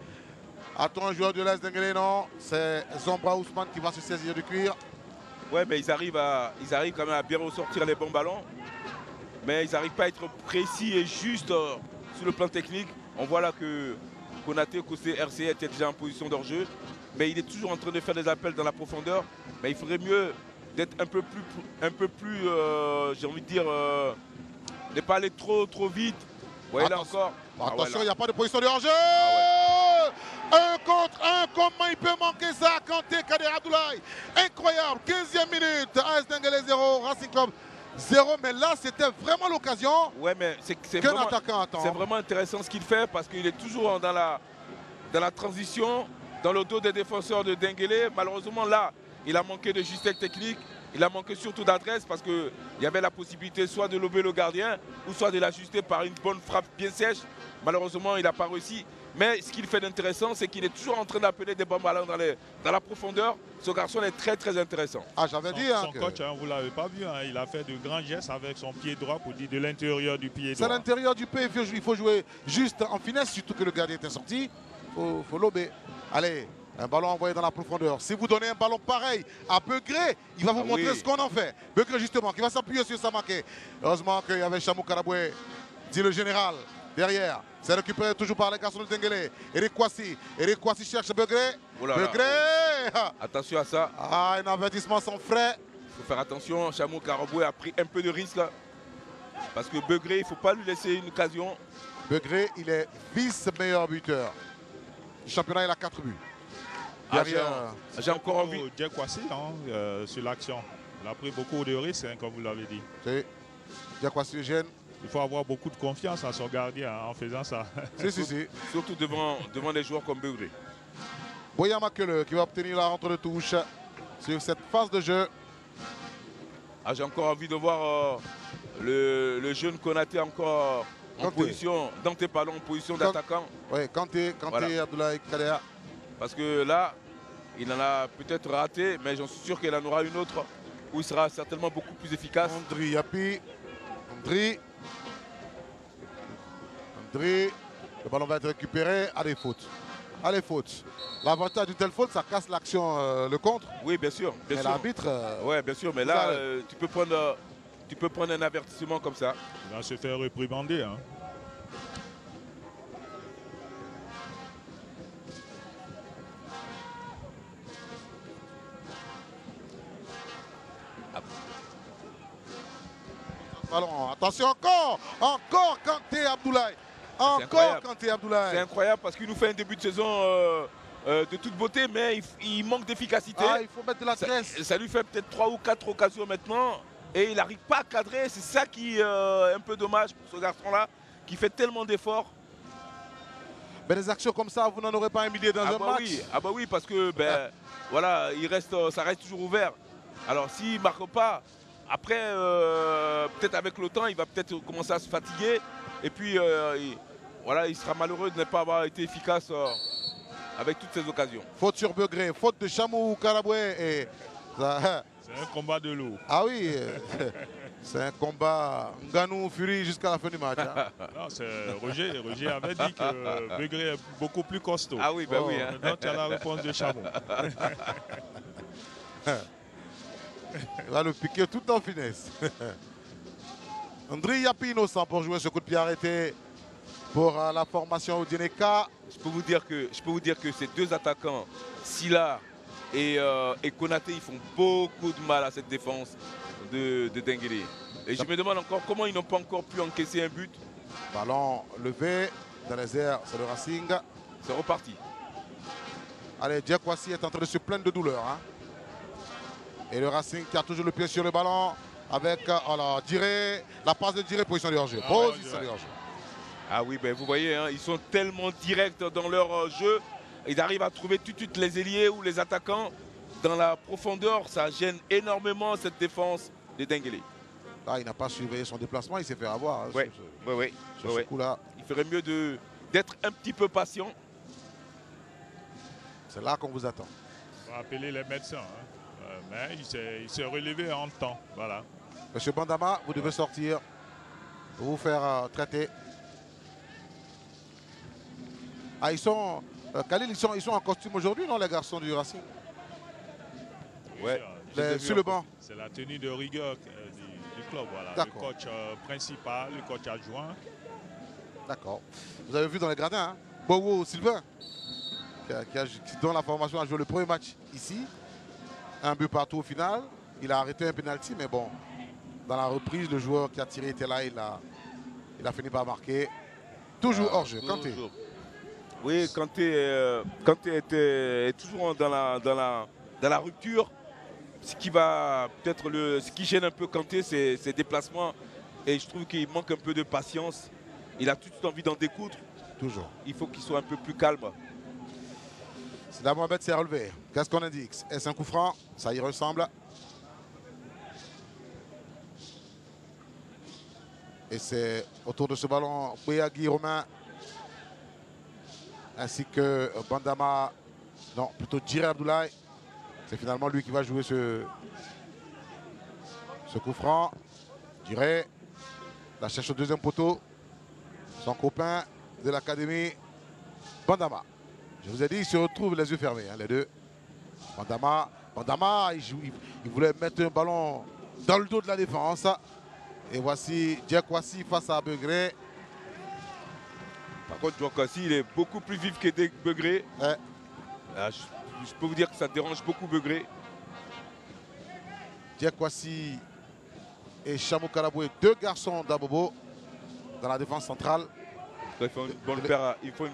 [SPEAKER 1] Attends, un joueur de Las Denguélé, non. C'est Zombra Ousmane qui va se saisir du cuir.
[SPEAKER 2] Ouais, mais ils arrivent quand même à bien ressortir les bons ballons. Mais ils n'arrivent pas à être précis et juste sur le plan technique. On voit là que Konaté, côté RCA, était déjà en position d'hors-jeu. Mais il est toujours en train de faire des appels dans la profondeur. Mais il faudrait mieux d'être un peu plus j'ai envie de dire, ne pas aller trop vite. Vous voyez là encore.
[SPEAKER 1] Attention, il n'y a pas de position de hors-jeu. Un contre un, comment il peut manquer ça? Kanté, Kader Abdoulaye. Incroyable, 15e minute. AS Denguélé 0, Racing Club 0, mais là c'était vraiment l'occasion.
[SPEAKER 2] Ouais, mais c'est
[SPEAKER 1] qu'un attaquant attend.
[SPEAKER 2] C'est vraiment intéressant ce qu'il fait parce qu'il est toujours dans la transition, dans le dos des défenseurs de Denguélé. Malheureusement là, il a manqué de justesse technique, il a manqué surtout d'adresse parce qu'il y avait la possibilité soit de lober le gardien ou soit de l'ajuster par une bonne frappe bien sèche. Malheureusement, il n'a pas réussi. Mais ce qu'il fait d'intéressant, c'est qu'il est toujours en train d'appeler des bons ballons dans la profondeur. Ce garçon est très très intéressant.
[SPEAKER 1] Ah, j'avais dit.
[SPEAKER 3] Son coach, hein, vous ne l'avez pas vu, hein, il a fait de grands gestes avec son pied droit pour dire de l'intérieur du pied droit.
[SPEAKER 1] C'est l'intérieur du pied, il faut jouer juste en finesse, surtout que le gardien était sorti. Il faut lober. Allez, un ballon envoyé dans la profondeur. Si vous donnez un ballon pareil à Begré, il va vous montrer ce qu'on en fait. Begré justement, qui va s'appuyer sur Samaké. Heureusement qu'il y avait Chamou Karaboué, dit le général. Derrière, c'est récupéré toujours par les garçons de Denguélé. Eric Kwasi cherche Begré. Begré.
[SPEAKER 2] Attention à ça.
[SPEAKER 1] Ah, un avertissement sans frais.
[SPEAKER 2] Il faut faire attention. Chamou Karaboué a pris un peu de risque là. Parce que Begré, il ne faut pas lui laisser une occasion.
[SPEAKER 1] Begré, il est vice-meilleur buteur. Du championnat, il a 4 buts.
[SPEAKER 2] J'ai encore envie.
[SPEAKER 3] Jack Kwasi sur l'action. Il a pris beaucoup de risques, hein, comme vous l'avez dit.
[SPEAKER 1] C'est Jack Kwasi gêne.
[SPEAKER 3] Il faut avoir beaucoup de confiance à son gardien en faisant ça.
[SPEAKER 1] Si.
[SPEAKER 2] Surtout devant des joueurs comme Begré.
[SPEAKER 1] Boya Makele qui va obtenir la rentre de touche sur cette phase de jeu.
[SPEAKER 2] Ah, j'ai encore envie de voir le jeune Konaté encore en position, en position d'attaquant.
[SPEAKER 1] Oui, Kanté voilà. Abdoulaye Kader.
[SPEAKER 2] Parce que là, il en a peut-être raté, mais j'en suis sûr qu'il en aura une autre où il sera certainement beaucoup plus efficace.
[SPEAKER 1] Ndri Yapi. Ndri. Le ballon va être récupéré. Allez, faute. Allez, faute. L'avantage d'une telle faute, ça casse l'action, le contre.
[SPEAKER 2] Oui, bien sûr. Bien
[SPEAKER 1] Mais
[SPEAKER 2] sûr.
[SPEAKER 1] l'arbitre.
[SPEAKER 2] Ouais, bien sûr. Mais là, tu peux prendre un avertissement comme ça.
[SPEAKER 3] Il va se faire réprimander. Hein.
[SPEAKER 1] Ballon. Attention encore Kanté Abdoulaye. Encore Kanté Abdoulaye.
[SPEAKER 2] C'est incroyable parce qu'il nous fait un début de saison de toute beauté, mais il manque d'efficacité.
[SPEAKER 1] Ah, il faut mettre de la tresse.
[SPEAKER 2] Ça lui fait peut-être 3 ou 4 occasions maintenant et il n'arrive pas à cadrer. C'est ça qui est un peu dommage pour ce garçon-là qui fait tellement d'efforts.
[SPEAKER 1] Mais des actions comme ça, vous n'en aurez pas un millier dans un match.
[SPEAKER 2] Oui. Ah bah oui, parce que voilà, ça reste toujours ouvert. Alors s'il ne marque pas, après, peut-être avec le temps, il va peut-être commencer à se fatiguer. Et puis, il sera malheureux de ne pas avoir été efficace avec toutes ces occasions.
[SPEAKER 1] Faute sur Begré, faute de Chamou Karaboué.
[SPEAKER 3] C'est un combat de l'eau.
[SPEAKER 1] Ah oui, c'est un combat Nganou Fury jusqu'à la fin du match. Hein.
[SPEAKER 3] Non, c'est Roger. Roger avait dit que Begré est beaucoup plus costaud.
[SPEAKER 2] Ah oui, oui. Hein.
[SPEAKER 3] Maintenant, tu as la réponse de Chamon.
[SPEAKER 1] Il va le piquer tout en finesse. André Yapi innocent pour jouer ce coup de pied arrêté pour la formation Odieneka.
[SPEAKER 2] Je peux vous dire que ces deux attaquants, Silla et Konaté, ils font beaucoup de mal à cette défense de Denguélé. Et je me demande encore comment ils n'ont pas encore pu encaisser un but.
[SPEAKER 1] Ballon levé dans les airs, c'est le Racing.
[SPEAKER 2] C'est reparti.
[SPEAKER 1] Allez, Djekwasi est en train de se plaindre de douleur. Hein. Et le Racing qui a toujours le pied sur le ballon avec la passe de Diré, position de hors-jeu. Position de hors-jeu.
[SPEAKER 2] Ah oui, ben vous voyez, hein, ils sont tellement directs dans leur jeu. Ils arrivent à trouver tout de suite les ailiers ou les attaquants dans la profondeur. Ça gêne énormément cette défense de Denguélé.
[SPEAKER 1] Là, il n'a pas surveillé son déplacement, il s'est fait avoir. Hein,
[SPEAKER 2] oui.
[SPEAKER 1] Sur ce coup-là.
[SPEAKER 2] Il ferait mieux d'être un petit peu patient.
[SPEAKER 1] C'est là qu'on vous attend.
[SPEAKER 3] On va appeler les médecins. Hein. Mais il s'est relevé en temps. Voilà.
[SPEAKER 1] Monsieur Bandama, vous devez sortir pour vous faire traiter. Ah, Khalil, ils sont en costume aujourd'hui, non, les garçons du Racing?
[SPEAKER 2] Ouais.
[SPEAKER 1] Sur le banc.
[SPEAKER 3] C'est la tenue de rigueur du club. Voilà. Le coach principal, le coach adjoint.
[SPEAKER 1] D'accord. Vous avez vu dans les gradins, hein, Bowo Sylvain, qui dans la formation a joué le premier match ici. Un but partout au final. Il a arrêté un penalty, mais bon, dans la reprise, le joueur qui a tiré était là. Il a fini par marquer. Toujours hors jeu. Kanté.
[SPEAKER 2] Oui, Kanté est toujours dans la rupture. Ce qui gêne un peu Kanté, c'est ses déplacements. Et je trouve qu'il manque un peu de patience. Il a tout de suite envie d'en découdre.
[SPEAKER 1] Toujours.
[SPEAKER 2] Il faut qu'il soit un peu plus calme.
[SPEAKER 1] Sida Mohamed s'est relevé. Qu'est-ce qu'on indique? Est-ce un coup franc? Ça y ressemble. Et c'est autour de ce ballon Bouyagui Romain ainsi que Bandama, non, plutôt Djiré Abdoulaye. C'est finalement lui qui va jouer ce coup franc. Djiré la cherche au deuxième poteau. Son copain de l'académie, Bandama. Je vous ai dit, ils se retrouvent les yeux fermés, hein, les deux. Bandama, il voulait mettre un ballon dans le dos de la défense. Et voici Djekwasi face à Begré.
[SPEAKER 2] Par contre, Djekwasi, il est beaucoup plus vif que Begré.
[SPEAKER 1] Ouais.
[SPEAKER 2] Je peux vous dire que ça dérange beaucoup Begré.
[SPEAKER 1] Djekwasi et Chamou Karaboué, deux garçons d'Abobo dans la défense centrale.
[SPEAKER 2] Il faut une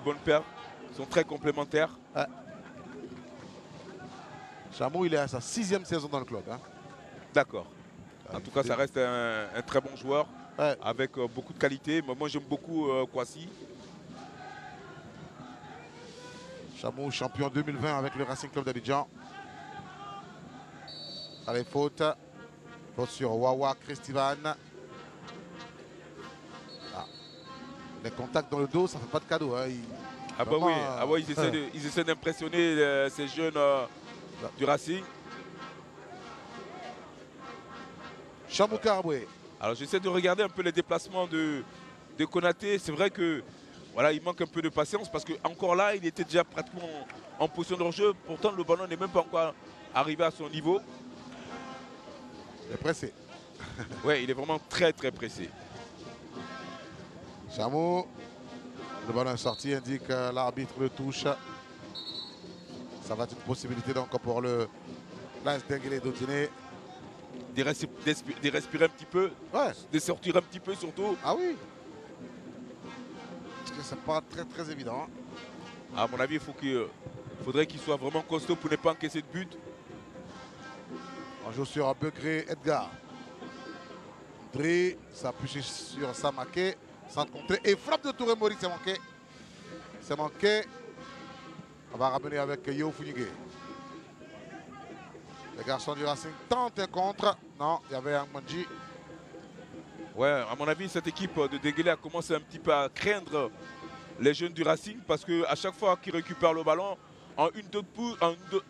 [SPEAKER 2] bonne paire. Ils sont très complémentaires.
[SPEAKER 1] Ouais. Chamou, il est à sa 6e saison dans le club. Hein.
[SPEAKER 2] D'accord. En tout cas, ça reste un très bon joueur,
[SPEAKER 1] ouais,
[SPEAKER 2] avec beaucoup de qualité. Mais moi, j'aime beaucoup Kwasi.
[SPEAKER 1] Chamou, champion 2020 avec le Racing Club d'Abidjan. Allez, faute. Faute sur Wawa Christivan. Ah. Les contacts dans le dos, ça ne fait pas de cadeau. Hein.
[SPEAKER 2] Ils essaient d'impressionner ces jeunes du Racing.
[SPEAKER 1] Chamou Karaboué.
[SPEAKER 2] Alors j'essaie de regarder un peu les déplacements de Konaté. C'est vrai que voilà, il manque un peu de patience parce que encore là, il était déjà pratiquement en position de jeu. Pourtant, le ballon n'est même pas encore arrivé à son niveau.
[SPEAKER 1] Il est pressé.
[SPEAKER 2] Ouais, il est vraiment très très pressé.
[SPEAKER 1] Chamou, le ballon est sorti, indique l'arbitre le touche. Ça va être une possibilité donc pour le l'AS Denguélé d'Ottiné.
[SPEAKER 2] De respirer un petit peu,
[SPEAKER 1] Ouais.
[SPEAKER 2] de sortir un petit peu surtout.
[SPEAKER 1] Ah oui. Parce que c'est pas très évident.
[SPEAKER 2] À mon avis, faudrait qu'il soit vraiment costaud pour ne pas encaisser de but.
[SPEAKER 1] On joue sur Begré Edgar. Dri s'appuie sur Samake. Centre contré et frappe de Touré Mori, c'est manqué. C'est manqué. On va ramener avec Yo Funigé. Les garçons du Racing tentent un contre. Non, il y avait un Manji.
[SPEAKER 2] Ouais, à mon avis, cette équipe de Denguélé a commencé un petit peu à craindre les jeunes du Racing parce qu'à chaque fois qu'ils récupèrent le ballon, en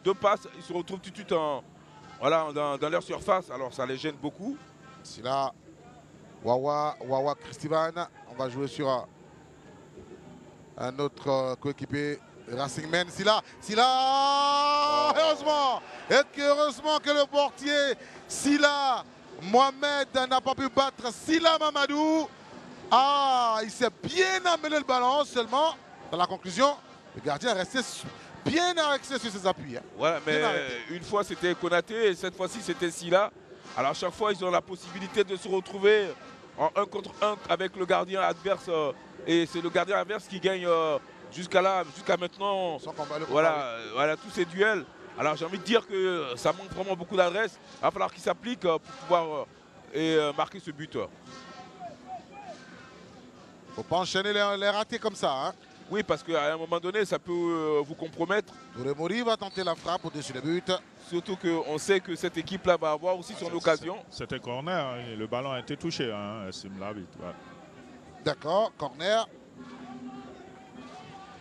[SPEAKER 2] deux passes, ils se retrouvent tout de suite voilà, dans leur surface. Alors ça les gêne beaucoup.
[SPEAKER 1] Si là, Wawa Christivan. On va jouer sur un autre coéquipier. Racing Men, Silla, heureusement que le portier Silla Mohamed n'a pas pu battre Silla Mamadou. Ah, il s'est bien amené le ballon seulement. Dans la conclusion, le gardien est resté bien arrêté sur ses appuis. Hein.
[SPEAKER 2] Voilà, mais une fois c'était Konaté et cette fois-ci c'était Silla. Alors à chaque fois ils ont la possibilité de se retrouver en 1 contre 1 avec le gardien adverse et c'est le gardien adverse qui gagne jusqu'à maintenant. Voilà tous ces duels. Alors j'ai envie de dire que ça manque vraiment beaucoup d'adresse. Il va falloir qu'il s'applique pour pouvoir marquer ce but.
[SPEAKER 1] Faut pas enchaîner les ratés comme ça. Hein.
[SPEAKER 2] Oui, parce qu'à un moment donné, ça peut vous compromettre.
[SPEAKER 1] Touré Mori va tenter la frappe au-dessus des buts.
[SPEAKER 2] Surtout qu'on sait que cette équipe-là va avoir aussi son occasion.
[SPEAKER 3] C'était corner, hein, le ballon a été touché, hein, Simlavit. Ouais.
[SPEAKER 1] D'accord, corner.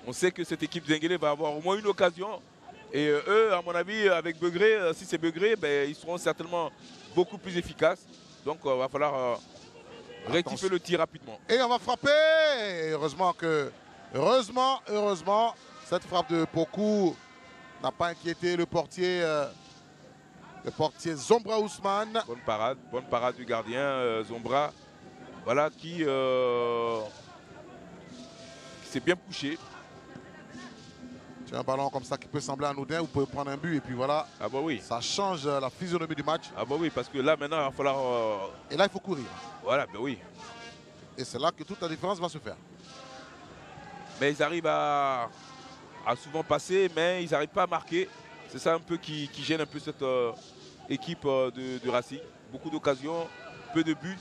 [SPEAKER 2] On sait que cette équipe Denguélé va avoir au moins une occasion. Et eux, à mon avis, avec Begré, si c'est Begré, ben, ils seront certainement beaucoup plus efficaces. Donc il va falloir rectifier le tir rapidement.
[SPEAKER 1] Et on va frapper. Heureusement, cette frappe de Pokou n'a pas inquiété le portier Zombra Ousmane.
[SPEAKER 2] Bonne parade du gardien Zombra. Voilà qui s'est bien couché.
[SPEAKER 1] C'est un ballon comme ça qui peut sembler anodin, vous pouvez prendre un but et puis voilà.
[SPEAKER 2] Ah bah oui.
[SPEAKER 1] Ça change la physionomie du match.
[SPEAKER 2] Ah bah oui, parce que là maintenant il va falloir...
[SPEAKER 1] Et là il faut courir.
[SPEAKER 2] Voilà, bah oui.
[SPEAKER 1] Et c'est là que toute la différence va se faire.
[SPEAKER 2] Mais ils arrivent à souvent passer, mais ils n'arrivent pas à marquer. C'est ça un peu qui gêne un peu cette équipe de Racing. Beaucoup d'occasions, peu de buts,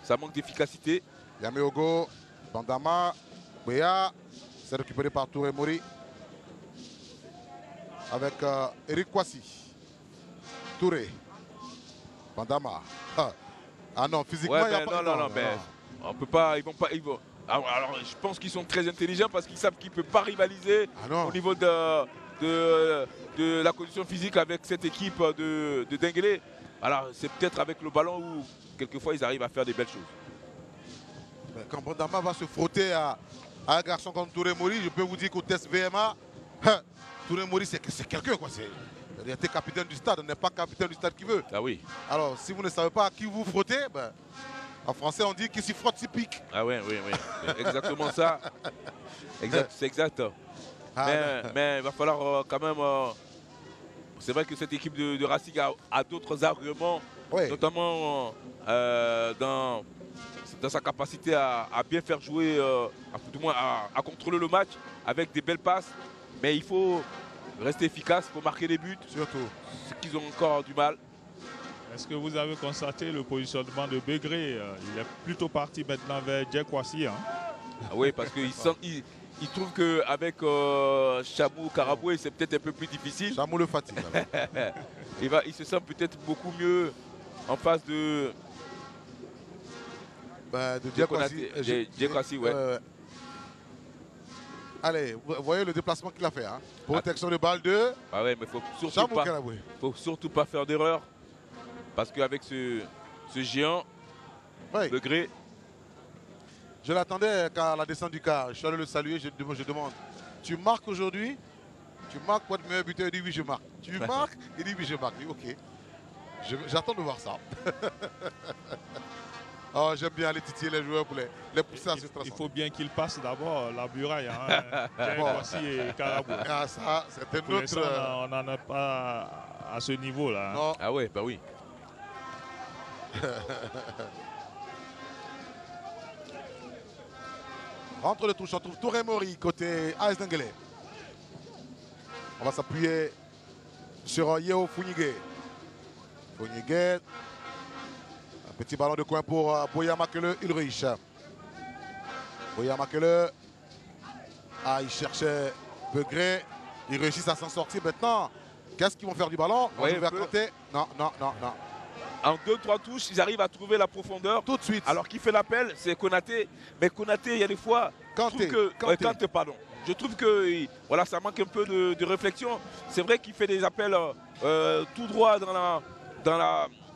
[SPEAKER 2] ça manque d'efficacité.
[SPEAKER 1] Yameogo, Bandama, Béa, c'est récupéré par Touré Mori. Avec Eric Kwasi. Touré. Bandama. Ah non, physiquement, il n'y a pas...
[SPEAKER 2] Non, on peut pas, ils vont. Alors, je pense qu'ils sont très intelligents parce qu'ils savent qu'ils ne peuvent pas rivaliser au niveau de la condition physique avec cette équipe de Denguélé. Alors c'est peut-être avec le ballon où quelquefois ils arrivent à faire des belles choses.
[SPEAKER 1] Mais quand Bandama va se frotter à un garçon comme Touré Mori, je peux vous dire qu'au test VMA, Touré Mori c'est quelqu'un quoi. Il était capitaine du stade, on n'est pas capitaine du stade qui veut.
[SPEAKER 2] Ah oui.
[SPEAKER 1] Alors si vous ne savez pas à qui vous frottez, ben, en français on dit qui s'y frotte s'y pique.
[SPEAKER 2] Ah oui. Exactement ça. C'est exact. Mais il va falloir quand même... c'est vrai que cette équipe de Racing a d'autres arguments, notamment dans sa capacité à bien faire jouer, tout du moins à contrôler le match avec des belles passes. Mais il faut rester efficace pour marquer des buts.
[SPEAKER 1] Surtout.
[SPEAKER 2] Ce qu'ils ont encore du mal.
[SPEAKER 3] Est-ce que vous avez constaté le positionnement de Begré? Il est plutôt parti maintenant vers Jack Kwasi. Hein?
[SPEAKER 2] Ah oui, parce qu'il trouve qu'avec Chamou Karaboué, c'est peut-être un peu plus difficile.
[SPEAKER 1] Chamou le fatigue.
[SPEAKER 2] il se sent peut-être beaucoup mieux en face de Jack Kwasi. Ouais.
[SPEAKER 1] Allez, vous voyez le déplacement qu'il a fait. Hein. Protection de balle de...
[SPEAKER 2] Ah ouais, mais il ne faut surtout pas faire d'erreur. Parce qu'avec ce géant, Begré...
[SPEAKER 1] Je l'attendais à la descente du car. Je suis allé le saluer, je demande, tu marques aujourd'hui? Tu marques pour être meilleur buteur? Il dit oui, je marque. Tu marques? Il dit oui, je marque. Il dit ok. J'attends de voir ça. Oh, j'aime bien aller titiller les joueurs pour les pousser à se transformer.
[SPEAKER 3] Il faut bien qu'ils passent d'abord la muraille. Hein. Voici et Carabou.
[SPEAKER 1] Ah, ça, c'est un autre.
[SPEAKER 3] On n'en a pas à ce niveau-là.
[SPEAKER 1] Hein.
[SPEAKER 2] Ah ouais, bah oui.
[SPEAKER 1] Rentre de touche, on trouve Touré Mori côté AS Denguélé. On va s'appuyer sur Yeo Founigué. Founigué. Un petit ballon de coin pour Boya Makele Ulrich. Boya Makele. Ah, il cherchait Begré. Ils réussissent à s'en sortir maintenant. Qu'est-ce qu'ils vont faire du ballon?
[SPEAKER 2] Ouais,
[SPEAKER 1] Non, non, non, non.
[SPEAKER 2] En 2-3 touches, ils arrivent à trouver la profondeur.
[SPEAKER 1] Tout de suite.
[SPEAKER 2] Alors qui fait l'appel, c'est Konaté. Mais Konaté, il y a des fois,
[SPEAKER 1] Kanté.
[SPEAKER 2] Kanté, pardon. Je trouve que voilà, ça manque un peu de réflexion. C'est vrai qu'il fait des appels tout droit dans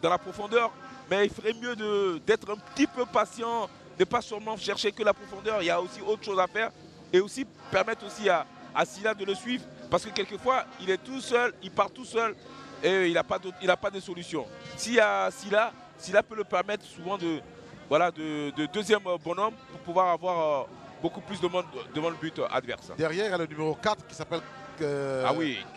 [SPEAKER 2] la profondeur. Mais il ferait mieux d'être un petit peu patient, de ne pas seulement chercher que la profondeur. Il y a aussi autre chose à faire. Et aussi permettre aussi à Silla de le suivre. Parce que quelquefois, il est tout seul, il part tout seul. Et il n'a pas de solution. S'il y a Silla peut le permettre souvent de deuxième bonhomme pour pouvoir avoir beaucoup plus de monde devant le but adverse.
[SPEAKER 1] Derrière, il y a le numéro 4 qui s'appelle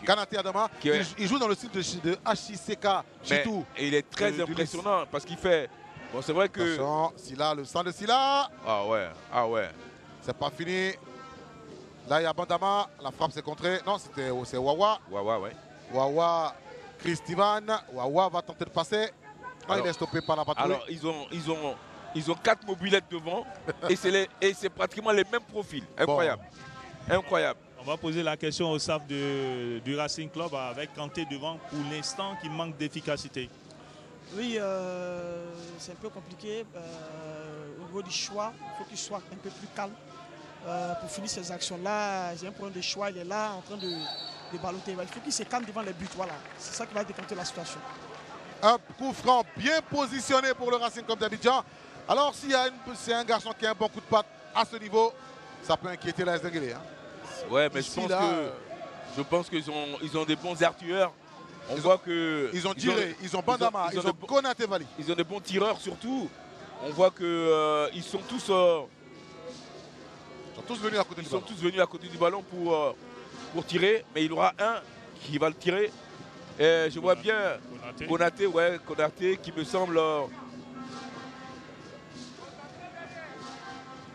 [SPEAKER 1] Kanaté Adama. Il joue dans le style de HICK Chitou.
[SPEAKER 2] Et il est très impressionnant parce qu'il fait... Bon, c'est vrai que...
[SPEAKER 1] Attention, Silla, le sang de Silla.
[SPEAKER 2] Ah ouais.
[SPEAKER 1] C'est pas fini. Là, il y a Bandama. La frappe s'est contrée. Non, c'est Wawa.
[SPEAKER 2] Wawa, ouais.
[SPEAKER 1] Wawa, Christivan. Wawa va tenter de passer. Non, il est stoppé par la patrouille.
[SPEAKER 2] Alors, ils ont 4 mobilettes devant et c'est pratiquement les mêmes profils. Incroyable. Bon. Incroyable.
[SPEAKER 3] On va poser la question au staff du Racing Club avec Kanté devant pour l'instant qui manque d'efficacité.
[SPEAKER 6] Oui, c'est un peu compliqué. Au niveau du choix, il faut qu'il soit un peu plus calme pour finir ces actions-là. J'ai un problème de choix, il est là en train de balloter. Il faut qu'il se calme devant les buts. Voilà. C'est ça qui va décanter la situation.
[SPEAKER 1] Un coup franc bien positionné pour le Racing Club d'Abidjan. Alors, c'est un garçon qui a un bon coup de patte à ce niveau, ça peut inquiéter l'AS Denguélé. Hein.
[SPEAKER 2] Ouais, mais je pense qu'ils ont des bons artilleurs.
[SPEAKER 1] Ils ont tiré, ils ont Bandama, ils ont Konaté Vali.
[SPEAKER 2] Ils ont des bons tireurs surtout. On voit qu'ils sont tous...
[SPEAKER 1] Ils sont tous venus à côté du ballon.
[SPEAKER 2] Ils sont tous venus à côté du ballon pour tirer, mais il y aura un qui va le tirer. Et je vois bien Konaté qui me semble...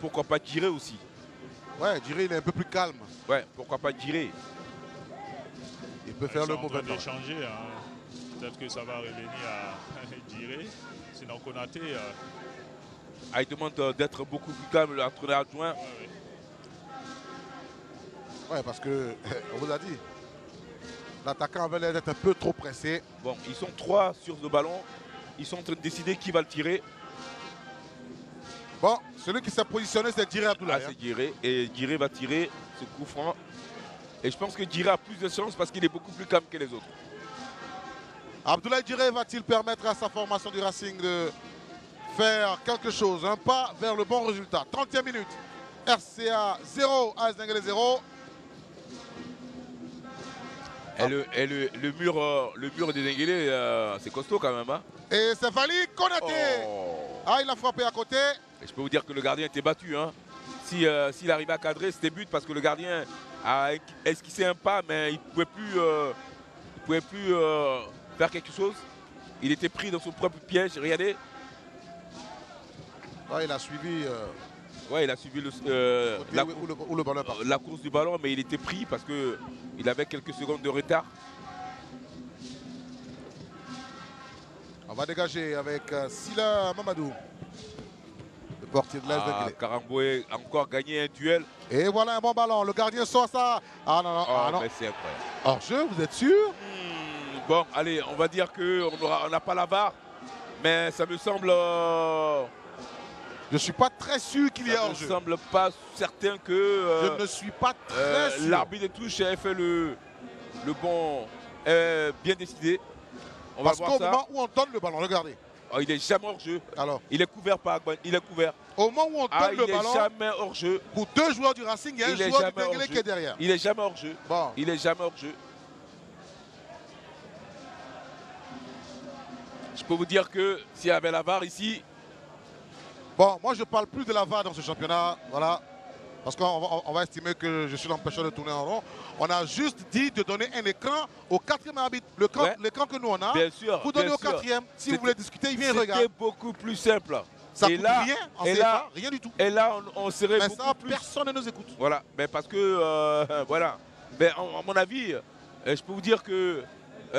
[SPEAKER 2] pourquoi pas tirer aussi.
[SPEAKER 1] Ouais, Jiré, il est un peu plus calme.
[SPEAKER 2] Ouais, pourquoi pas tirer.
[SPEAKER 1] Il peut faire le mauvais temps.
[SPEAKER 3] Changer, hein. Peut-être que ça va revenir à Jiré. Sinon Konaté...
[SPEAKER 2] il demande d'être beaucoup plus calme, l'entraîneur adjoint.
[SPEAKER 1] Ouais, parce que, on vous a dit, l'attaquant avait l'air d'être un peu trop pressé.
[SPEAKER 2] Bon, ils sont 3 sur le ballon. Ils sont en train de décider qui va le tirer.
[SPEAKER 1] Bon, celui qui s'est positionné, c'est Jiré Abdoulaye.
[SPEAKER 2] C'est Jiré. Et Jiré va tirer ce coup franc. Et je pense que Jiré a plus de chance parce qu'il est beaucoup plus calme que les autres.
[SPEAKER 1] Abdoulaye Jiré va-t-il permettre à sa formation du Racing de faire quelque chose, un pas vers le bon résultat? 30e minute. RCA 0, AS Denguélé 0.
[SPEAKER 2] Et le mur des Denguélé, c'est costaud quand même. Hein.
[SPEAKER 1] Et c'est Vali Konaté. Ah, il a frappé à côté.
[SPEAKER 2] Et je peux vous dire que le gardien était battu. Hein. S'il arrivait à cadrer, c'était but parce que le gardien a esquissé un pas, mais il ne pouvait plus faire quelque chose. Il était pris dans son propre piège. Regardez.
[SPEAKER 1] Ouais, il a suivi.
[SPEAKER 2] Ouais, il a suivi la course du ballon, mais il était pris parce qu'il avait quelques secondes de retard.
[SPEAKER 1] On va dégager avec Silla Mamadou, le portier de l'AS Denguélé.
[SPEAKER 2] Karamboué a encore gagné un duel.
[SPEAKER 1] Et voilà un bon ballon. Le gardien sort ça. Ah non, non, ah non.
[SPEAKER 2] C'est incroyable.
[SPEAKER 1] Hors-jeu, vous êtes sûr?
[SPEAKER 2] Bon, allez, on va dire qu'on n'a pas la barre, mais ça me semble...
[SPEAKER 1] Je ne suis pas très sûr qu'il y ait hors-jeu.
[SPEAKER 2] Ça ne me semble pas certain que...
[SPEAKER 1] je ne suis pas très sûr.
[SPEAKER 2] L'arbitre de touche a fait le bon... bien décidé.
[SPEAKER 1] Parce qu'au moment où on donne le ballon, regardez.
[SPEAKER 2] Oh, il n'est jamais hors jeu.
[SPEAKER 1] Alors,
[SPEAKER 2] Il est couvert par Agbani. Il est couvert.
[SPEAKER 1] au moment où on
[SPEAKER 2] Ah,
[SPEAKER 1] donne
[SPEAKER 2] il
[SPEAKER 1] le
[SPEAKER 2] n'est
[SPEAKER 1] ballon,
[SPEAKER 2] jamais hors jeu.
[SPEAKER 1] pour 2 joueurs du Racing, il y a un
[SPEAKER 2] Il est
[SPEAKER 1] joueur du
[SPEAKER 2] jamais hors
[SPEAKER 1] Denguélé
[SPEAKER 2] jeu.
[SPEAKER 1] qui est derrière.
[SPEAKER 2] Il n'est jamais hors jeu.
[SPEAKER 1] Bon.
[SPEAKER 2] Il n'est jamais hors jeu. Je peux vous dire que s'il y avait la VAR ici,
[SPEAKER 1] Bon, moi je parle plus de la VAR dans ce championnat, voilà, parce qu'on va estimer que je suis l'empêcheur de tourner en rond. On a juste dit de donner un écran au 4e arbitre.
[SPEAKER 2] Ouais.
[SPEAKER 1] L'écran que nous on a,
[SPEAKER 2] bien sûr.
[SPEAKER 1] vous donnez
[SPEAKER 2] bien
[SPEAKER 1] au
[SPEAKER 2] sûr,
[SPEAKER 1] 4e. Si vous
[SPEAKER 2] C'était-
[SPEAKER 1] voulez discuter, il vient et regarde.
[SPEAKER 2] c'était beaucoup plus simple.
[SPEAKER 1] Ça
[SPEAKER 2] et
[SPEAKER 1] coûte
[SPEAKER 2] là-
[SPEAKER 1] rien en
[SPEAKER 2] et
[SPEAKER 1] CFA,
[SPEAKER 2] là-
[SPEAKER 1] rien du tout.
[SPEAKER 2] Et là, on serait
[SPEAKER 1] Mais
[SPEAKER 2] beaucoup
[SPEAKER 1] ça,
[SPEAKER 2] plus.
[SPEAKER 1] personne ne nous écoute.
[SPEAKER 2] Voilà, mais parce que, voilà. Mais à mon avis, je peux vous dire que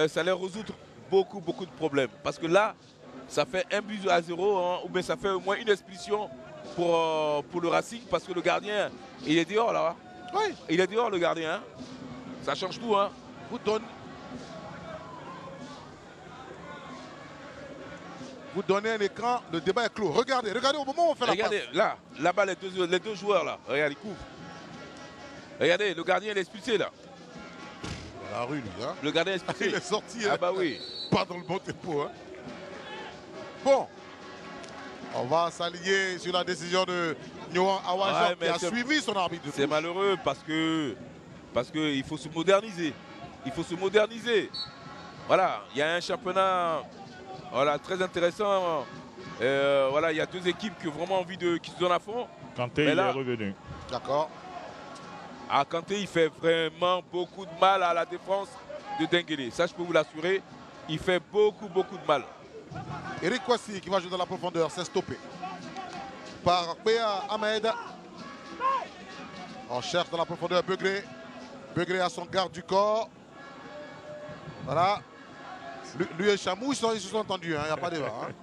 [SPEAKER 2] ça allait résoudre beaucoup de problèmes. Parce que là, ça fait 1-0, hein, ou bien ça fait au moins une expulsion pour le Racing, parce que le gardien, il est dehors là.
[SPEAKER 1] Oui,
[SPEAKER 2] Il est dehors le gardien. Hein. Ça change tout. Hein.
[SPEAKER 1] vous donnez un écran, le débat est clos. Regardez au moment où on fait
[SPEAKER 2] Regardez, là-bas, les deux joueurs là. Regarde, ils couvrent. Regardez, le gardien il est expulsé là.
[SPEAKER 1] la passe. La rue, lui, hein.
[SPEAKER 2] Le gardien est expulsé.
[SPEAKER 1] Il est sorti.
[SPEAKER 2] Ah bah oui.
[SPEAKER 1] Pas dans le bon tempo. Hein. Bon, on va s'aligner sur la décision de Nyoan Awajan
[SPEAKER 2] Ouais,
[SPEAKER 1] qui a
[SPEAKER 2] mais
[SPEAKER 1] suivi son arbitre de
[SPEAKER 2] C'est
[SPEAKER 1] touche.
[SPEAKER 2] malheureux parce que il faut se moderniser. Il faut se moderniser. Voilà, il y a un championnat voilà, très intéressant. Voilà, il y a 2 équipes qui ont vraiment envie qui se donnent à fond.
[SPEAKER 3] Kanté,
[SPEAKER 2] Mais
[SPEAKER 3] il
[SPEAKER 2] là-
[SPEAKER 3] est revenu.
[SPEAKER 1] D'accord.
[SPEAKER 2] Kanté, il fait vraiment beaucoup de mal à la défense de Denguélé. Ça, je peux vous l'assurer. Il fait beaucoup de mal.
[SPEAKER 1] Eric Kwasi qui va jouer dans la profondeur, c'est stoppé par Béa Ahmed. On cherche dans la profondeur Begré. Begré à son garde du corps. Voilà. Lui et Chamou, ils se sont entendus, il n'y a pas de débat. Hein.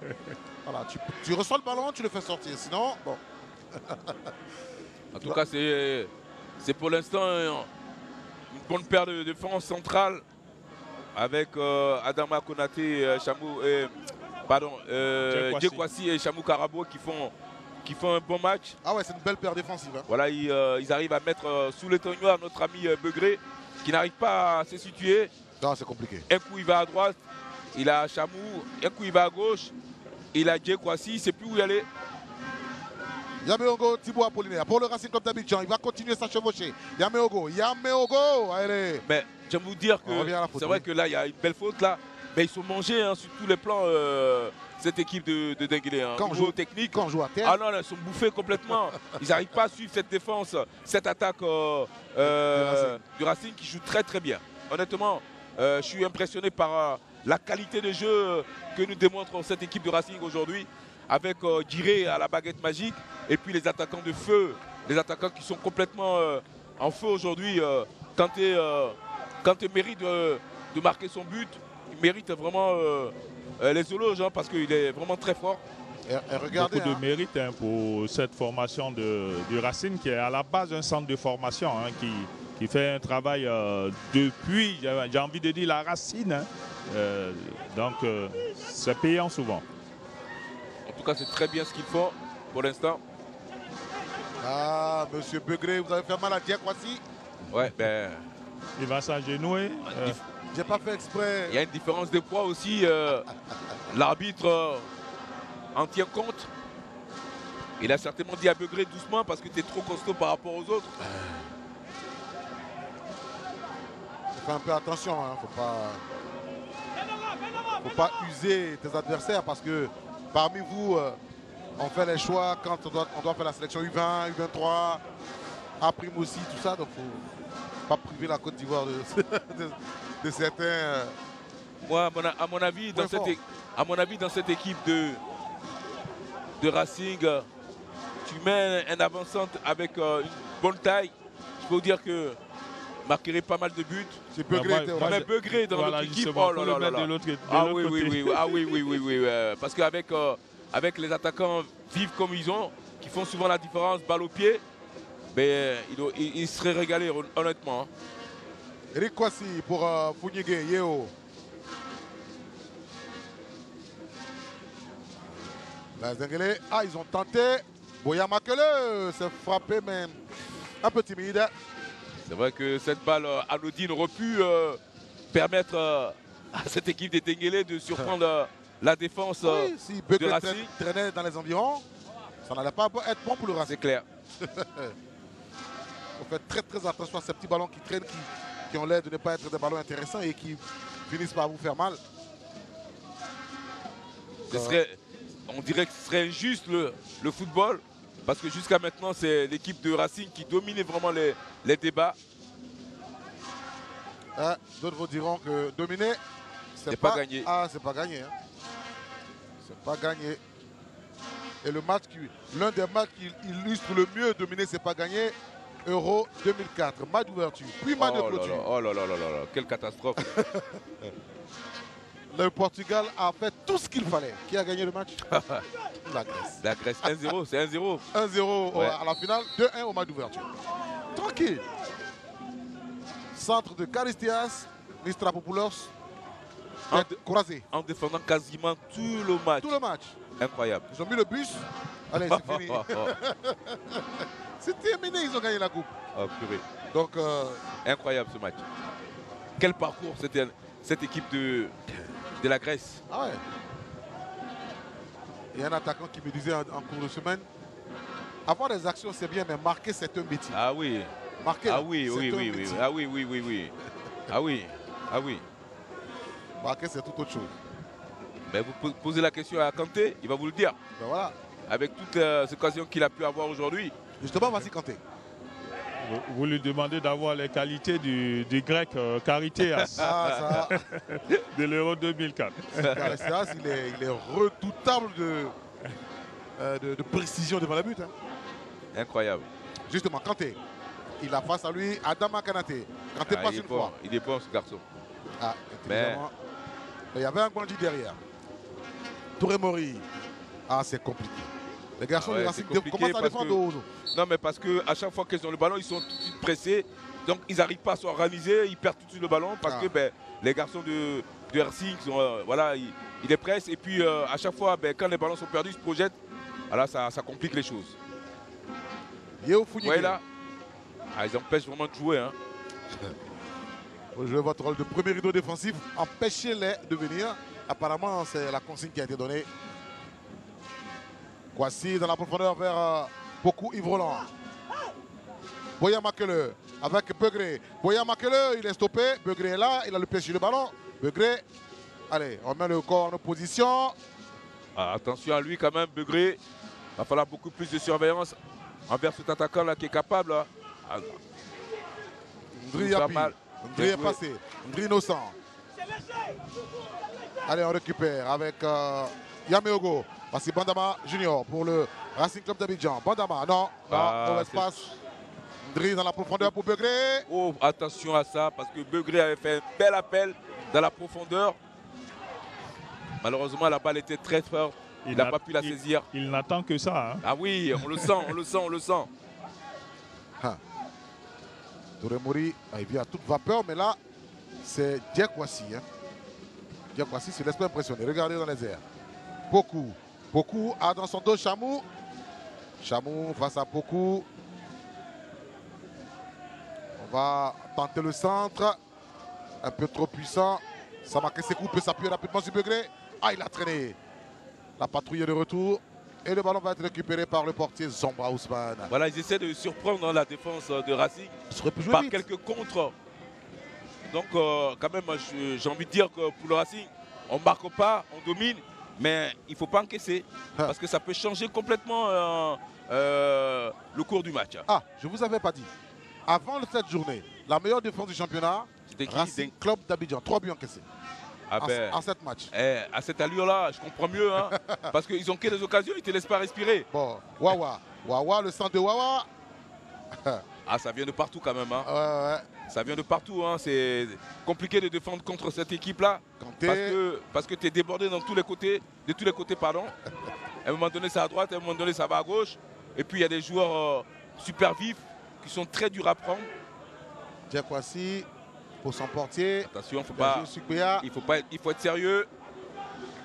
[SPEAKER 1] Voilà, tu reçois le ballon, tu le fais sortir. Sinon, bon.
[SPEAKER 2] En tout cas, c'est pour l'instant une bonne paire de défense centrale avec Adama Konaté, Djekwasi et Chamou Karabo qui font un bon match.
[SPEAKER 1] Ah ouais, c'est une belle paire défensive. Hein.
[SPEAKER 2] Voilà, ils arrivent à mettre sous les tonnoirs notre ami Begré qui n'arrive pas à se situer.
[SPEAKER 1] Non, c'est compliqué.
[SPEAKER 2] Un coup il va à droite, il a Chamou, un coup il va à gauche, il a Djekwasi, il ne sait plus où y aller.
[SPEAKER 1] Yameogo, Thibaut Apollinaire. Pour le Racing Club d'Abidjan, il va continuer sa chevauchée. Yameogo, allez.
[SPEAKER 2] Mais j'aime vous dire
[SPEAKER 1] On revient à la
[SPEAKER 2] que
[SPEAKER 1] faute,
[SPEAKER 2] c'est vrai
[SPEAKER 1] oui.
[SPEAKER 2] que là, il y a une belle faute là. Mais ils sont mangés hein, sur tous les plans, cette équique de Denguélé. Hein.
[SPEAKER 1] Quand on
[SPEAKER 2] Niveau
[SPEAKER 1] joue-
[SPEAKER 2] technique.
[SPEAKER 1] Quand on joue à terre,
[SPEAKER 2] Ah non, ils sont bouffés complètement. Ils n'arrivent pas à suivre cette défense, cette attaque du Racing qui joue très bien. Honnêtement, je suis impressionné par la qualité de jeu que nous démontre cette équipe de Racing aujourd'hui. Avec Giré à la baguette magique et puis les attaquants de feu, les attaquants qui sont complètement en feu aujourd'hui. Kanté mérite de marquer son but, il mérite vraiment les éloges hein, parce qu'il est vraiment très fort.
[SPEAKER 1] et regardez.
[SPEAKER 3] Beaucoup de
[SPEAKER 1] hein.
[SPEAKER 3] mérite hein, pour cette formation du Racing qui est à la base un centre de formation hein, qui fait un travail depuis, j'ai envie de dire, la racine. Hein. Donc c'est payant souvent.
[SPEAKER 2] En tout cas, c'est très bien ce qu'ils font pour l'instant.
[SPEAKER 1] Ah, monsieur Begré, vous avez fait mal à Djekwasi.
[SPEAKER 2] Ouais, ben,
[SPEAKER 3] Il va s'agenouiller.
[SPEAKER 1] J'ai pas fait exprès.
[SPEAKER 2] il y a une différence de poids aussi. L'arbitre en tient compte. Il a certainement dit à Begré doucement parce que tu es trop costaud par rapport aux autres.
[SPEAKER 1] Fais un peu attention, hein. Faut pas user tes adversaires parce que parmi vous, on fait les choix quand on doit faire la sélection U20, U23, A' aussi, tout ça. Donc faut pas priver la Côte d'Ivoire de certains.
[SPEAKER 2] Moi, à mon avis, dans cette équipe de Racing, tu mets un avançant avec une bonne taille. Je peux vous dire que marquerait pas mal de buts.
[SPEAKER 1] C'est Begré.
[SPEAKER 3] Moi,
[SPEAKER 2] Mais Begré dans
[SPEAKER 3] voilà,
[SPEAKER 2] notre équipe,
[SPEAKER 3] justement,
[SPEAKER 2] oh là
[SPEAKER 3] faut
[SPEAKER 2] là
[SPEAKER 3] le
[SPEAKER 2] là
[SPEAKER 3] mettre
[SPEAKER 2] là.
[SPEAKER 3] de l'autre
[SPEAKER 2] Ah
[SPEAKER 3] côté.
[SPEAKER 2] oui. Parce qu'avec avec les attaquants vifs comme ils ont, qui font souvent la différence, balle au pied, ben, il serait régalé honnêtement. Hein.
[SPEAKER 1] Eric Kwasi pour Founigué, Yeo. Les Denguélé, ils ont tenté. Boya Makele s'est frappé, mais un peu timide.
[SPEAKER 2] C'est vrai que cette balle anodine aurait pu permettre à cette équipe des Denguélé de surprendre la défense
[SPEAKER 1] Oui, si
[SPEAKER 2] de
[SPEAKER 1] Begré
[SPEAKER 2] Racing.
[SPEAKER 1] traînait dans les environs, ça n'allait pas être bon pour le Racing.
[SPEAKER 2] C'est clair.
[SPEAKER 1] Il faut faire très attention à ces petits ballons qui traînent, qui ont l'air de ne pas être des ballons intéressants et qui finissent par vous faire mal.
[SPEAKER 2] On dirait que ce serait injuste le football, parce que jusqu'à maintenant, c'est l'équipe de Racing qui dominait vraiment les débats.
[SPEAKER 1] D'autres vous diront que dominer,
[SPEAKER 2] c'est pas gagné.
[SPEAKER 1] Ah, c'est pas gagné. Hein. C'est pas gagné. Et le match l'un des matchs qui illustre le mieux dominer, c'est pas gagné. Euro 2004, match d'ouverture, puis match de clôture.
[SPEAKER 2] Oh là là là là là, quelle catastrophe.
[SPEAKER 1] Le Portugal a fait tout ce qu'il fallait. Qui a gagné le match? La Grèce.
[SPEAKER 2] La Grèce, 1-0, c'est 1-0.
[SPEAKER 1] 1-0
[SPEAKER 2] ouais.
[SPEAKER 1] À la finale, 2-1 au match d'ouverture. Tranquille. Centre de Charistias, Mistrapopoulos, croisé.
[SPEAKER 2] En défendant quasiment tout le match.
[SPEAKER 1] Tout le match.
[SPEAKER 2] Incroyable.
[SPEAKER 1] Ils ont mis le bus. Allez, c'est fini. C'est terminé, ils ont gagné la coupe.
[SPEAKER 2] Oh, purée.
[SPEAKER 1] Donc,
[SPEAKER 2] incroyable ce match. Quel parcours c'était cette équipe de la Grèce.
[SPEAKER 1] Ah ouais. Il y a un attaquant qui me disait en cours de semaine, avoir des actions c'est bien, mais marquer c'est un métier.
[SPEAKER 2] Ah oui.
[SPEAKER 1] Marquer,
[SPEAKER 2] ah oui, oui, oui, oui. Ah oui, oui, oui, oui. Ah oui, ah oui.
[SPEAKER 1] Marquer c'est tout autre chose.
[SPEAKER 2] Mais vous posez la question à Kanté, il va vous le dire.
[SPEAKER 1] Ben voilà.
[SPEAKER 2] Avec toutes les occasions qu'il a pu avoir aujourd'hui.
[SPEAKER 1] Justement, vas-y Kanté.
[SPEAKER 3] Vous lui demandez d'avoir les qualités du grec Charistias de l'Euro 2004.
[SPEAKER 1] Charistias, il est redoutable de précision devant la but. Hein.
[SPEAKER 2] Incroyable.
[SPEAKER 1] Justement, Kanté, il a face à lui Adama Kanate. Kanté passe une fois.
[SPEAKER 2] Il est bon ce garçon.
[SPEAKER 1] Ah, mais il y avait un bandit derrière. Touré Mori. Ah, c'est compliqué. Les garçons du Racing commencent à défendre de haut.
[SPEAKER 2] Non, mais parce qu'à chaque fois qu'ils ont le ballon, ils sont tout de suite pressés. Donc, ils n'arrivent pas à s'organiser. Ils perdent tout de suite le ballon parce que les garçons de Racing, voilà, ils les pressent. Et puis, à chaque fois, quand les ballons sont perdus, ils se projettent. Voilà, ça complique les choses.
[SPEAKER 1] Vous
[SPEAKER 2] voyez là, ils empêchent vraiment de jouer. Hein.
[SPEAKER 1] Vous jouez votre rôle de premier rideau défensif. Empêchez-les de venir. Apparemment, c'est la consigne qui a été donnée. Voici dans la profondeur vers beaucoup Yves Roland. Boya Makele avec Begré. Boya Makele, il est stoppé. Begré est là, il a le pied sur le ballon. Begré, allez, on met le corps en opposition.
[SPEAKER 2] Ah, attention à lui quand même, Begré. Il va falloir beaucoup plus de surveillance envers cet attaquant là qui est capable. Hein.
[SPEAKER 1] Ndri est passé. Ndri innocent. Allez, on récupère avec Yameogo. Voici Bandama Junior pour le Racing Club d'Abidjan. Bandama, non, mauvaise passe. Ndri dans la profondeur pour Begré.
[SPEAKER 2] Oh, attention à ça, parce que Begré avait fait un bel appel dans la profondeur. Malheureusement, la balle était très forte. Il n'a pas pu la saisir.
[SPEAKER 3] Il n'attend que ça. Hein.
[SPEAKER 2] Ah oui, on le sent, on le sent, on le sent.
[SPEAKER 1] Touré Mori, il vient à toute vapeur, mais là, c'est Diakwasi. Hein. Diakwasi se laisse pas impressionner. Regardez dans les airs. Beaucoup a dans son dos Chamou. Chamou face à beaucoup. On va tenter le centre. Un peu trop puissant. Samake Sekou peut s'appuyer rapidement sur Begré. Ah, il a traîné. La patrouille est de retour. Et le ballon va être récupéré par le portier Zomba Ousmane.
[SPEAKER 2] Voilà, ils essaient de surprendre la défense de Racing par quelques contres. Donc, quand même, j'ai envie de dire que pour le Racing, on ne marque pas, on domine, mais il ne faut pas encaisser. Parce que ça peut changer complètement le cours du match.
[SPEAKER 1] Ah, je ne vous avais pas dit. Avant cette journée, la meilleure défense du championnat, Racing Club d'Abidjan. 3 buts encaissés. En 7 matchs.
[SPEAKER 2] À cette allure-là, je comprends mieux. Hein, parce qu'ils ont que des occasions, ils ne te laissent pas respirer.
[SPEAKER 1] Bon, Wawa, le centre de Wawa.
[SPEAKER 2] Ah, ça vient de partout quand même. Hein.
[SPEAKER 1] Ouais.
[SPEAKER 2] Ça vient de partout. Hein. C'est compliqué de défendre contre cette équipe-là. Parce que tu es débordé de tous les côtés. Pardon. À un moment donné, ça va à droite, à un moment donné, ça va à gauche. Et puis, il y a des joueurs super vifs qui sont très durs à prendre.
[SPEAKER 1] Diakwasi. Pour son portier.
[SPEAKER 2] Attention, il faut être sérieux.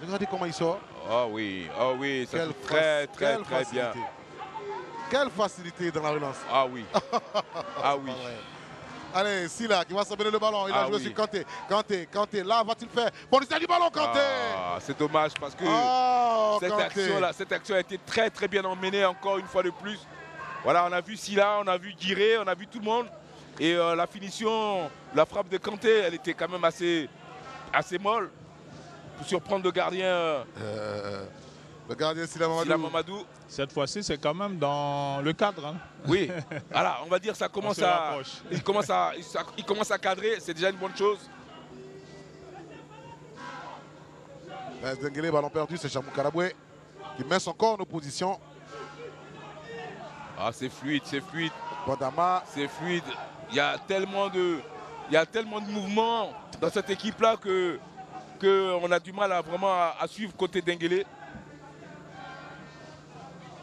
[SPEAKER 1] Regardez comment il sort.
[SPEAKER 2] Oh oui, ça joue très bien.
[SPEAKER 1] Quelle facilité dans la relance.
[SPEAKER 2] Ah oui. Ah oui.
[SPEAKER 1] Allez, Silla qui va s'amener le ballon. Il a joué sur Kanté. Kanté, là, va-t-il faire? Bon, il du ballon, Kanté.
[SPEAKER 2] C'est dommage parce que cette action a été très très bien emmenée encore une fois de plus. Voilà, on a vu Silla, on a vu Guiré, on a vu tout le monde. Et la finition, la frappe de Kanté, elle était quand même assez molle. Pour surprendre le gardien.
[SPEAKER 1] Le gardien Silla Mamadou.
[SPEAKER 3] Cette fois-ci, c'est quand même dans le cadre. Hein.
[SPEAKER 2] Oui, voilà, on va dire ça commence il commence à cadrer, c'est déjà une bonne chose.
[SPEAKER 1] Denguélé, ballon perdu, c'est Chamou Karaboué qui met son corps en opposition.
[SPEAKER 2] Ah, c'est fluide, c'est fluide.
[SPEAKER 1] Bandama.
[SPEAKER 2] C'est fluide. Il y a tellement de mouvements dans cette équipe-là qu'on a du mal à suivre côté Denguélé.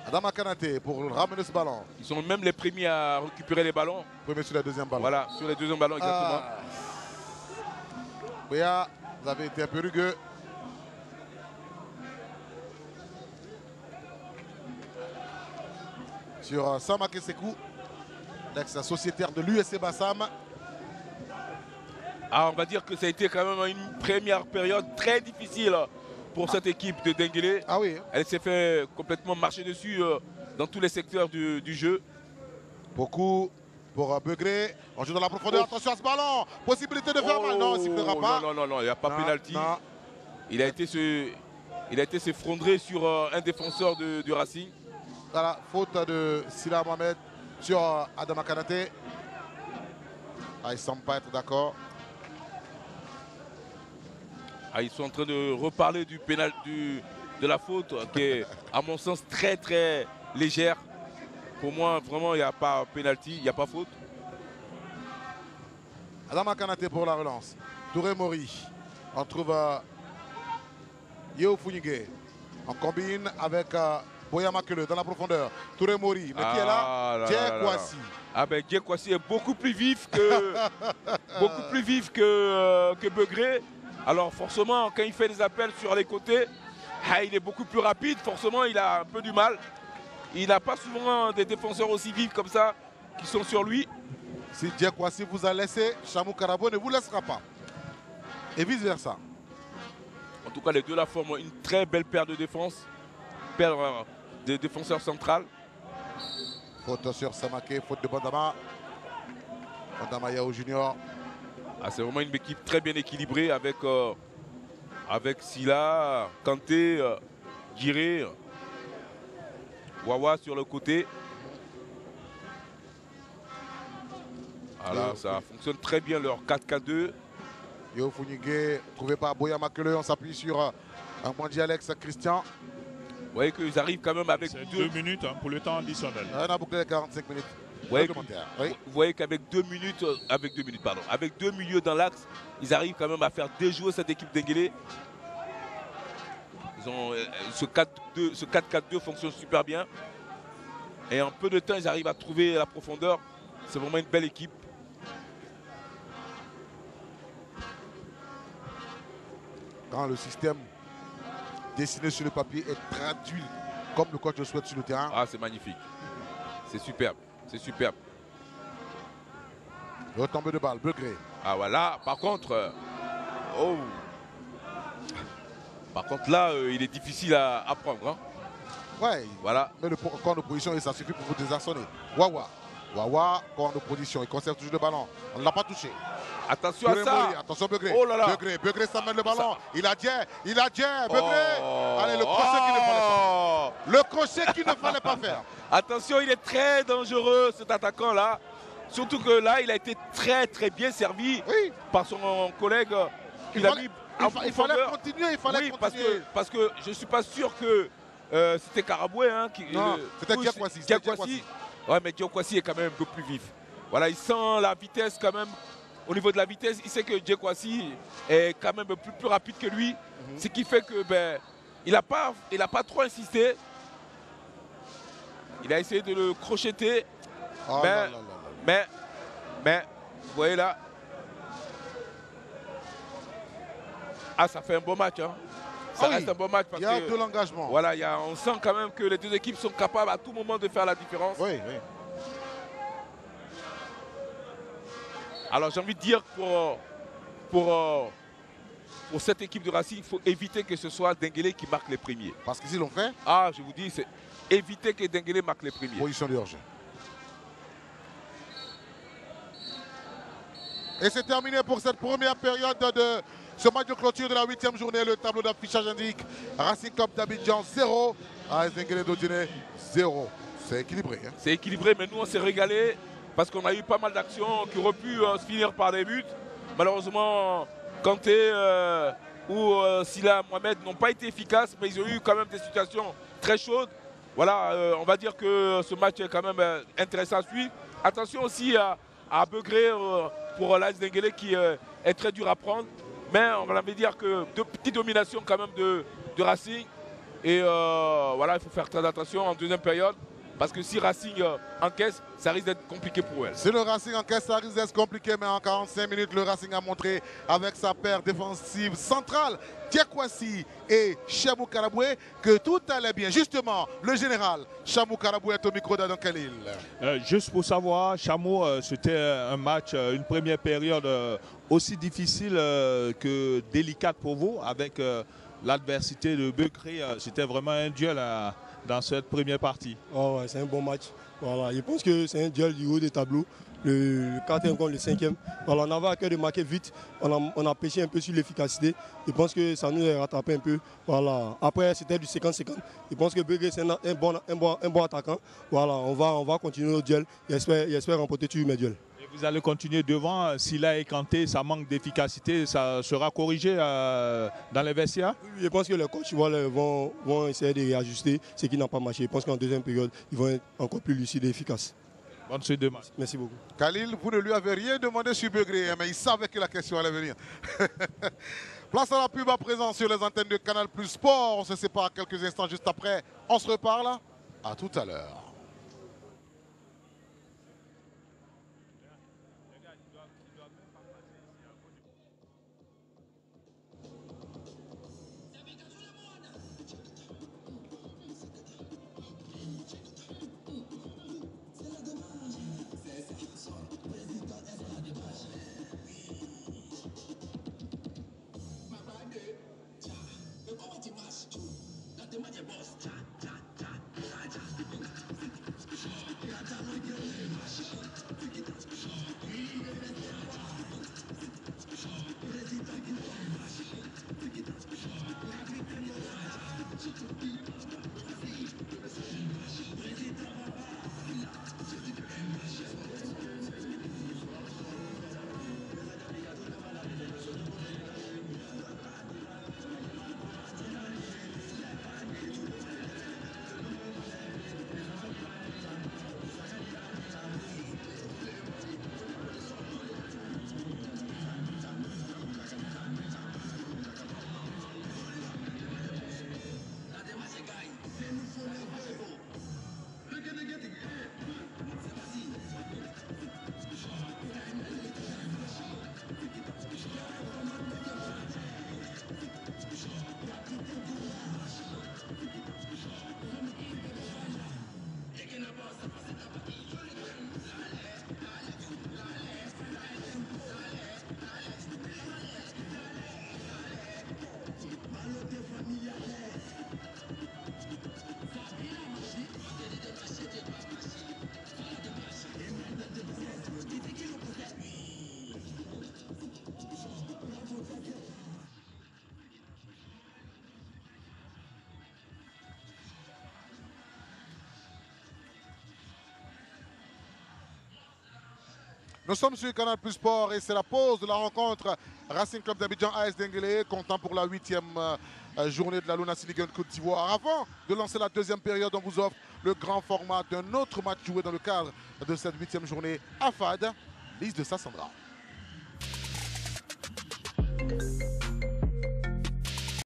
[SPEAKER 1] Adama Kanate pour ramener ce ballon.
[SPEAKER 2] Ils sont même les premiers à récupérer les ballons.
[SPEAKER 1] Premier sur le deuxième ballon.
[SPEAKER 2] Voilà, sur les deuxièmes ballons, exactement.
[SPEAKER 1] Béa, vous avez été un peu rugueux. Sur Samake Sekou, l'ex-sociétaire de l'USC Bassam.
[SPEAKER 2] Ah, on va dire que ça a été quand même une première période très difficile pour cette équipe de Denguélé.
[SPEAKER 1] Ah oui.
[SPEAKER 2] Elle s'est fait complètement marcher dessus dans tous les secteurs du jeu.
[SPEAKER 1] Beaucoup pour Begré. On joue dans la profondeur. Attention à ce ballon. Possibilité de faire mal. Non, il ne sifflera pas.
[SPEAKER 2] Non, il n'y a pas pénalty. Il a été s'effondrer sur un défenseur du Racing.
[SPEAKER 1] Voilà, faute de Silla Mohamed sur Adama Kanate. Ah, il ne semble pas être d'accord.
[SPEAKER 2] Ah, ils sont en train de reparler du de la faute qui est, à mon sens, très très légère. Pour moi, vraiment, il n'y a pas pénalty, il n'y a pas faute.
[SPEAKER 1] Adama Kanate pour la relance. Touré Mori. On trouve Yeo Founigué. On combine avec Boya Makele dans la profondeur. Touré Mori. Mais qui est là? Djé Kouassi.
[SPEAKER 2] Ah ben Djé Kouassi est beaucoup plus vif que Begré. Alors forcément, quand il fait des appels sur les côtés, il est beaucoup plus rapide. Forcément, il a un peu du mal. Il n'a pas souvent des défenseurs aussi vifs comme ça qui sont sur lui.
[SPEAKER 1] Si Djé Kouassi vous a laissé, Chamou Karaboué ne vous laissera pas. Et vice versa.
[SPEAKER 2] En tout cas, les deux là forment une très belle paire de défense. Paire de défenseurs centrales.
[SPEAKER 1] Faute sur Samake, faute de Bandama. Bandama Yao Junior.
[SPEAKER 2] Ah, c'est vraiment une équipe très bien équilibrée avec Silla, Kanté, Guiré, Wawa sur le côté. Voilà, ça fonctionne très bien leur 4-4-2.
[SPEAKER 1] Yo Founigué, trouvé par Boya Makele, on s'appuie sur un Mwandi Alex Christian.
[SPEAKER 2] Vous voyez qu'ils arrivent quand même avec
[SPEAKER 3] 2 minutes pour le temps additionnel.
[SPEAKER 1] On a bouclé les 45 minutes.
[SPEAKER 2] Vous voyez qu'avec 2 milieux dans l'axe, ils arrivent quand même à faire déjouer cette équipe Denguélé. Ce 4-4-2 fonctionne super bien. Et en peu de temps, ils arrivent à trouver la profondeur. C'est vraiment une belle équipe.
[SPEAKER 1] Quand le système dessiné sur le papier est traduit comme le coach le souhaite sur le terrain.
[SPEAKER 2] Ah, c'est magnifique. C'est superbe. C'est superbe.
[SPEAKER 1] Retombée de balle, Begré.
[SPEAKER 2] Ah voilà, par contre, là, il est difficile à prendre. Hein.
[SPEAKER 1] Ouais,
[SPEAKER 2] voilà.
[SPEAKER 1] Mais le corps en opposition, et ça suffit pour vous désarçonner. Wawa, corps en opposition, il conserve toujours le ballon. On ne l'a pas touché.
[SPEAKER 2] Attention à ça.
[SPEAKER 1] Attention Begré.
[SPEAKER 2] Oh là là.
[SPEAKER 1] Begré s'amène le ballon. Ça... Il a Djé, Begré. Allez, le crochet qu'il ne fallait pas. Le crochet qu'il ne fallait pas faire.
[SPEAKER 2] Attention, il est très dangereux cet attaquant-là. Surtout que là, il a été très très bien servi par son collègue.
[SPEAKER 1] Il fallait continuer,
[SPEAKER 2] parce que je ne suis pas sûr que c'était Karaboué. Hein,
[SPEAKER 1] non, c'était Djé Kouassi.
[SPEAKER 2] Ouais, mais Djé Kouassi est quand même un peu plus vif. Voilà, il sent la vitesse quand même. Au niveau de la vitesse, il sait que Djé Kouassi est quand même plus rapide que lui. Ce qui fait que il n'a pas trop insisté. Il a essayé de le crocheter.
[SPEAKER 1] Oh
[SPEAKER 2] mais, vous voyez là. Ah, ça fait un beau match. Hein. Ça reste un bon match.
[SPEAKER 1] Il y a de l'engagement.
[SPEAKER 2] Voilà, on sent quand même que les deux équipes sont capables à tout moment de faire la différence.
[SPEAKER 1] Oui.
[SPEAKER 7] Alors j'ai envie de dire pour cette équipe de Racing, il faut éviter que ce soit Denguélé qui marque les premiers.
[SPEAKER 1] Parce qu'ici, l'ont fait.
[SPEAKER 7] Ah, je vous dis, c'est éviter que Denguélé marque les premiers.
[SPEAKER 1] Position de hors-jeu. Et c'est terminé pour cette première période de ce match de clôture de la 8e journée. Le tableau d'affichage indique Racing Club d'Abidjan 0, AS Denguélé d'Odiné 0. C'est équilibré. Hein.
[SPEAKER 7] C'est équilibré, mais nous on s'est régalé parce qu'on a eu pas mal d'actions qui auraient pu se finir par des buts. Malheureusement, Kanté ou Silla Mohamed n'ont pas été efficaces, mais ils ont eu quand même des situations très chaudes. Voilà, on va dire que ce match est quand même intéressant à suivre. Attention aussi à Begré pour l'AS Denguélé qui est très dur à prendre. Mais on va dire que de petites dominations quand même de Racing. Et voilà, il faut faire très attention en deuxième période. Parce que si Racing encaisse, ça risque d'être compliqué pour elle.
[SPEAKER 1] Si le Racing encaisse, ça risque d'être compliqué. Mais en 45 minutes, le Racing a montré avec sa paire défensive centrale, Diakwasi et Chamou Karaboué, que tout allait bien. Justement, le général Chamou Karaboué est au micro d'Adam Khalil.
[SPEAKER 3] Juste pour savoir, Chamou, c'était un match, une première période aussi difficile que délicate pour vous avec l'adversité de Begré. C'était vraiment un duel dans cette première partie.
[SPEAKER 5] Oh ouais, c'est un bon match. Voilà, je pense que c'est un duel du haut des tableaux. Le 4e contre le 5e. Voilà, on avait à cœur de marquer vite. On a pêché un peu sur l'efficacité. Je pense que ça nous a rattrapé un peu. Voilà. Après, c'était du 50-50. Je pense que Begré, c'est un bon attaquant. Voilà, on va continuer notre duel. J'espère remporter tous mes duels.
[SPEAKER 3] Vous allez continuer devant. Silla et Kanté, ça manque d'efficacité, ça sera corrigé dans les vestiaires?
[SPEAKER 5] Oui, je pense que les coachs vont essayer de réajuster ce qui n'a pas marché. Je pense qu'en deuxième période, ils vont être encore plus lucides et efficaces.
[SPEAKER 3] Bonne suite de match.
[SPEAKER 5] Merci beaucoup.
[SPEAKER 1] Khalil, vous ne lui avez rien demandé sur Begré, mais il savait que la question allait venir. Place à la pub à présent sur les antennes de Canal Plus Sport. On se sépare quelques instants juste après. On se reparle. À tout à l'heure. Nous sommes sur Canal Plus Sport et c'est la pause de la rencontre Racing Club d'Abidjan AS Denguélé, comptant pour la 8e journée de la Luna Sénégal Côte d'Ivoire. Avant de lancer la deuxième période, on vous offre le grand format d'un autre match joué dans le cadre de cette 8e journée à FAD, liste de Sassandra.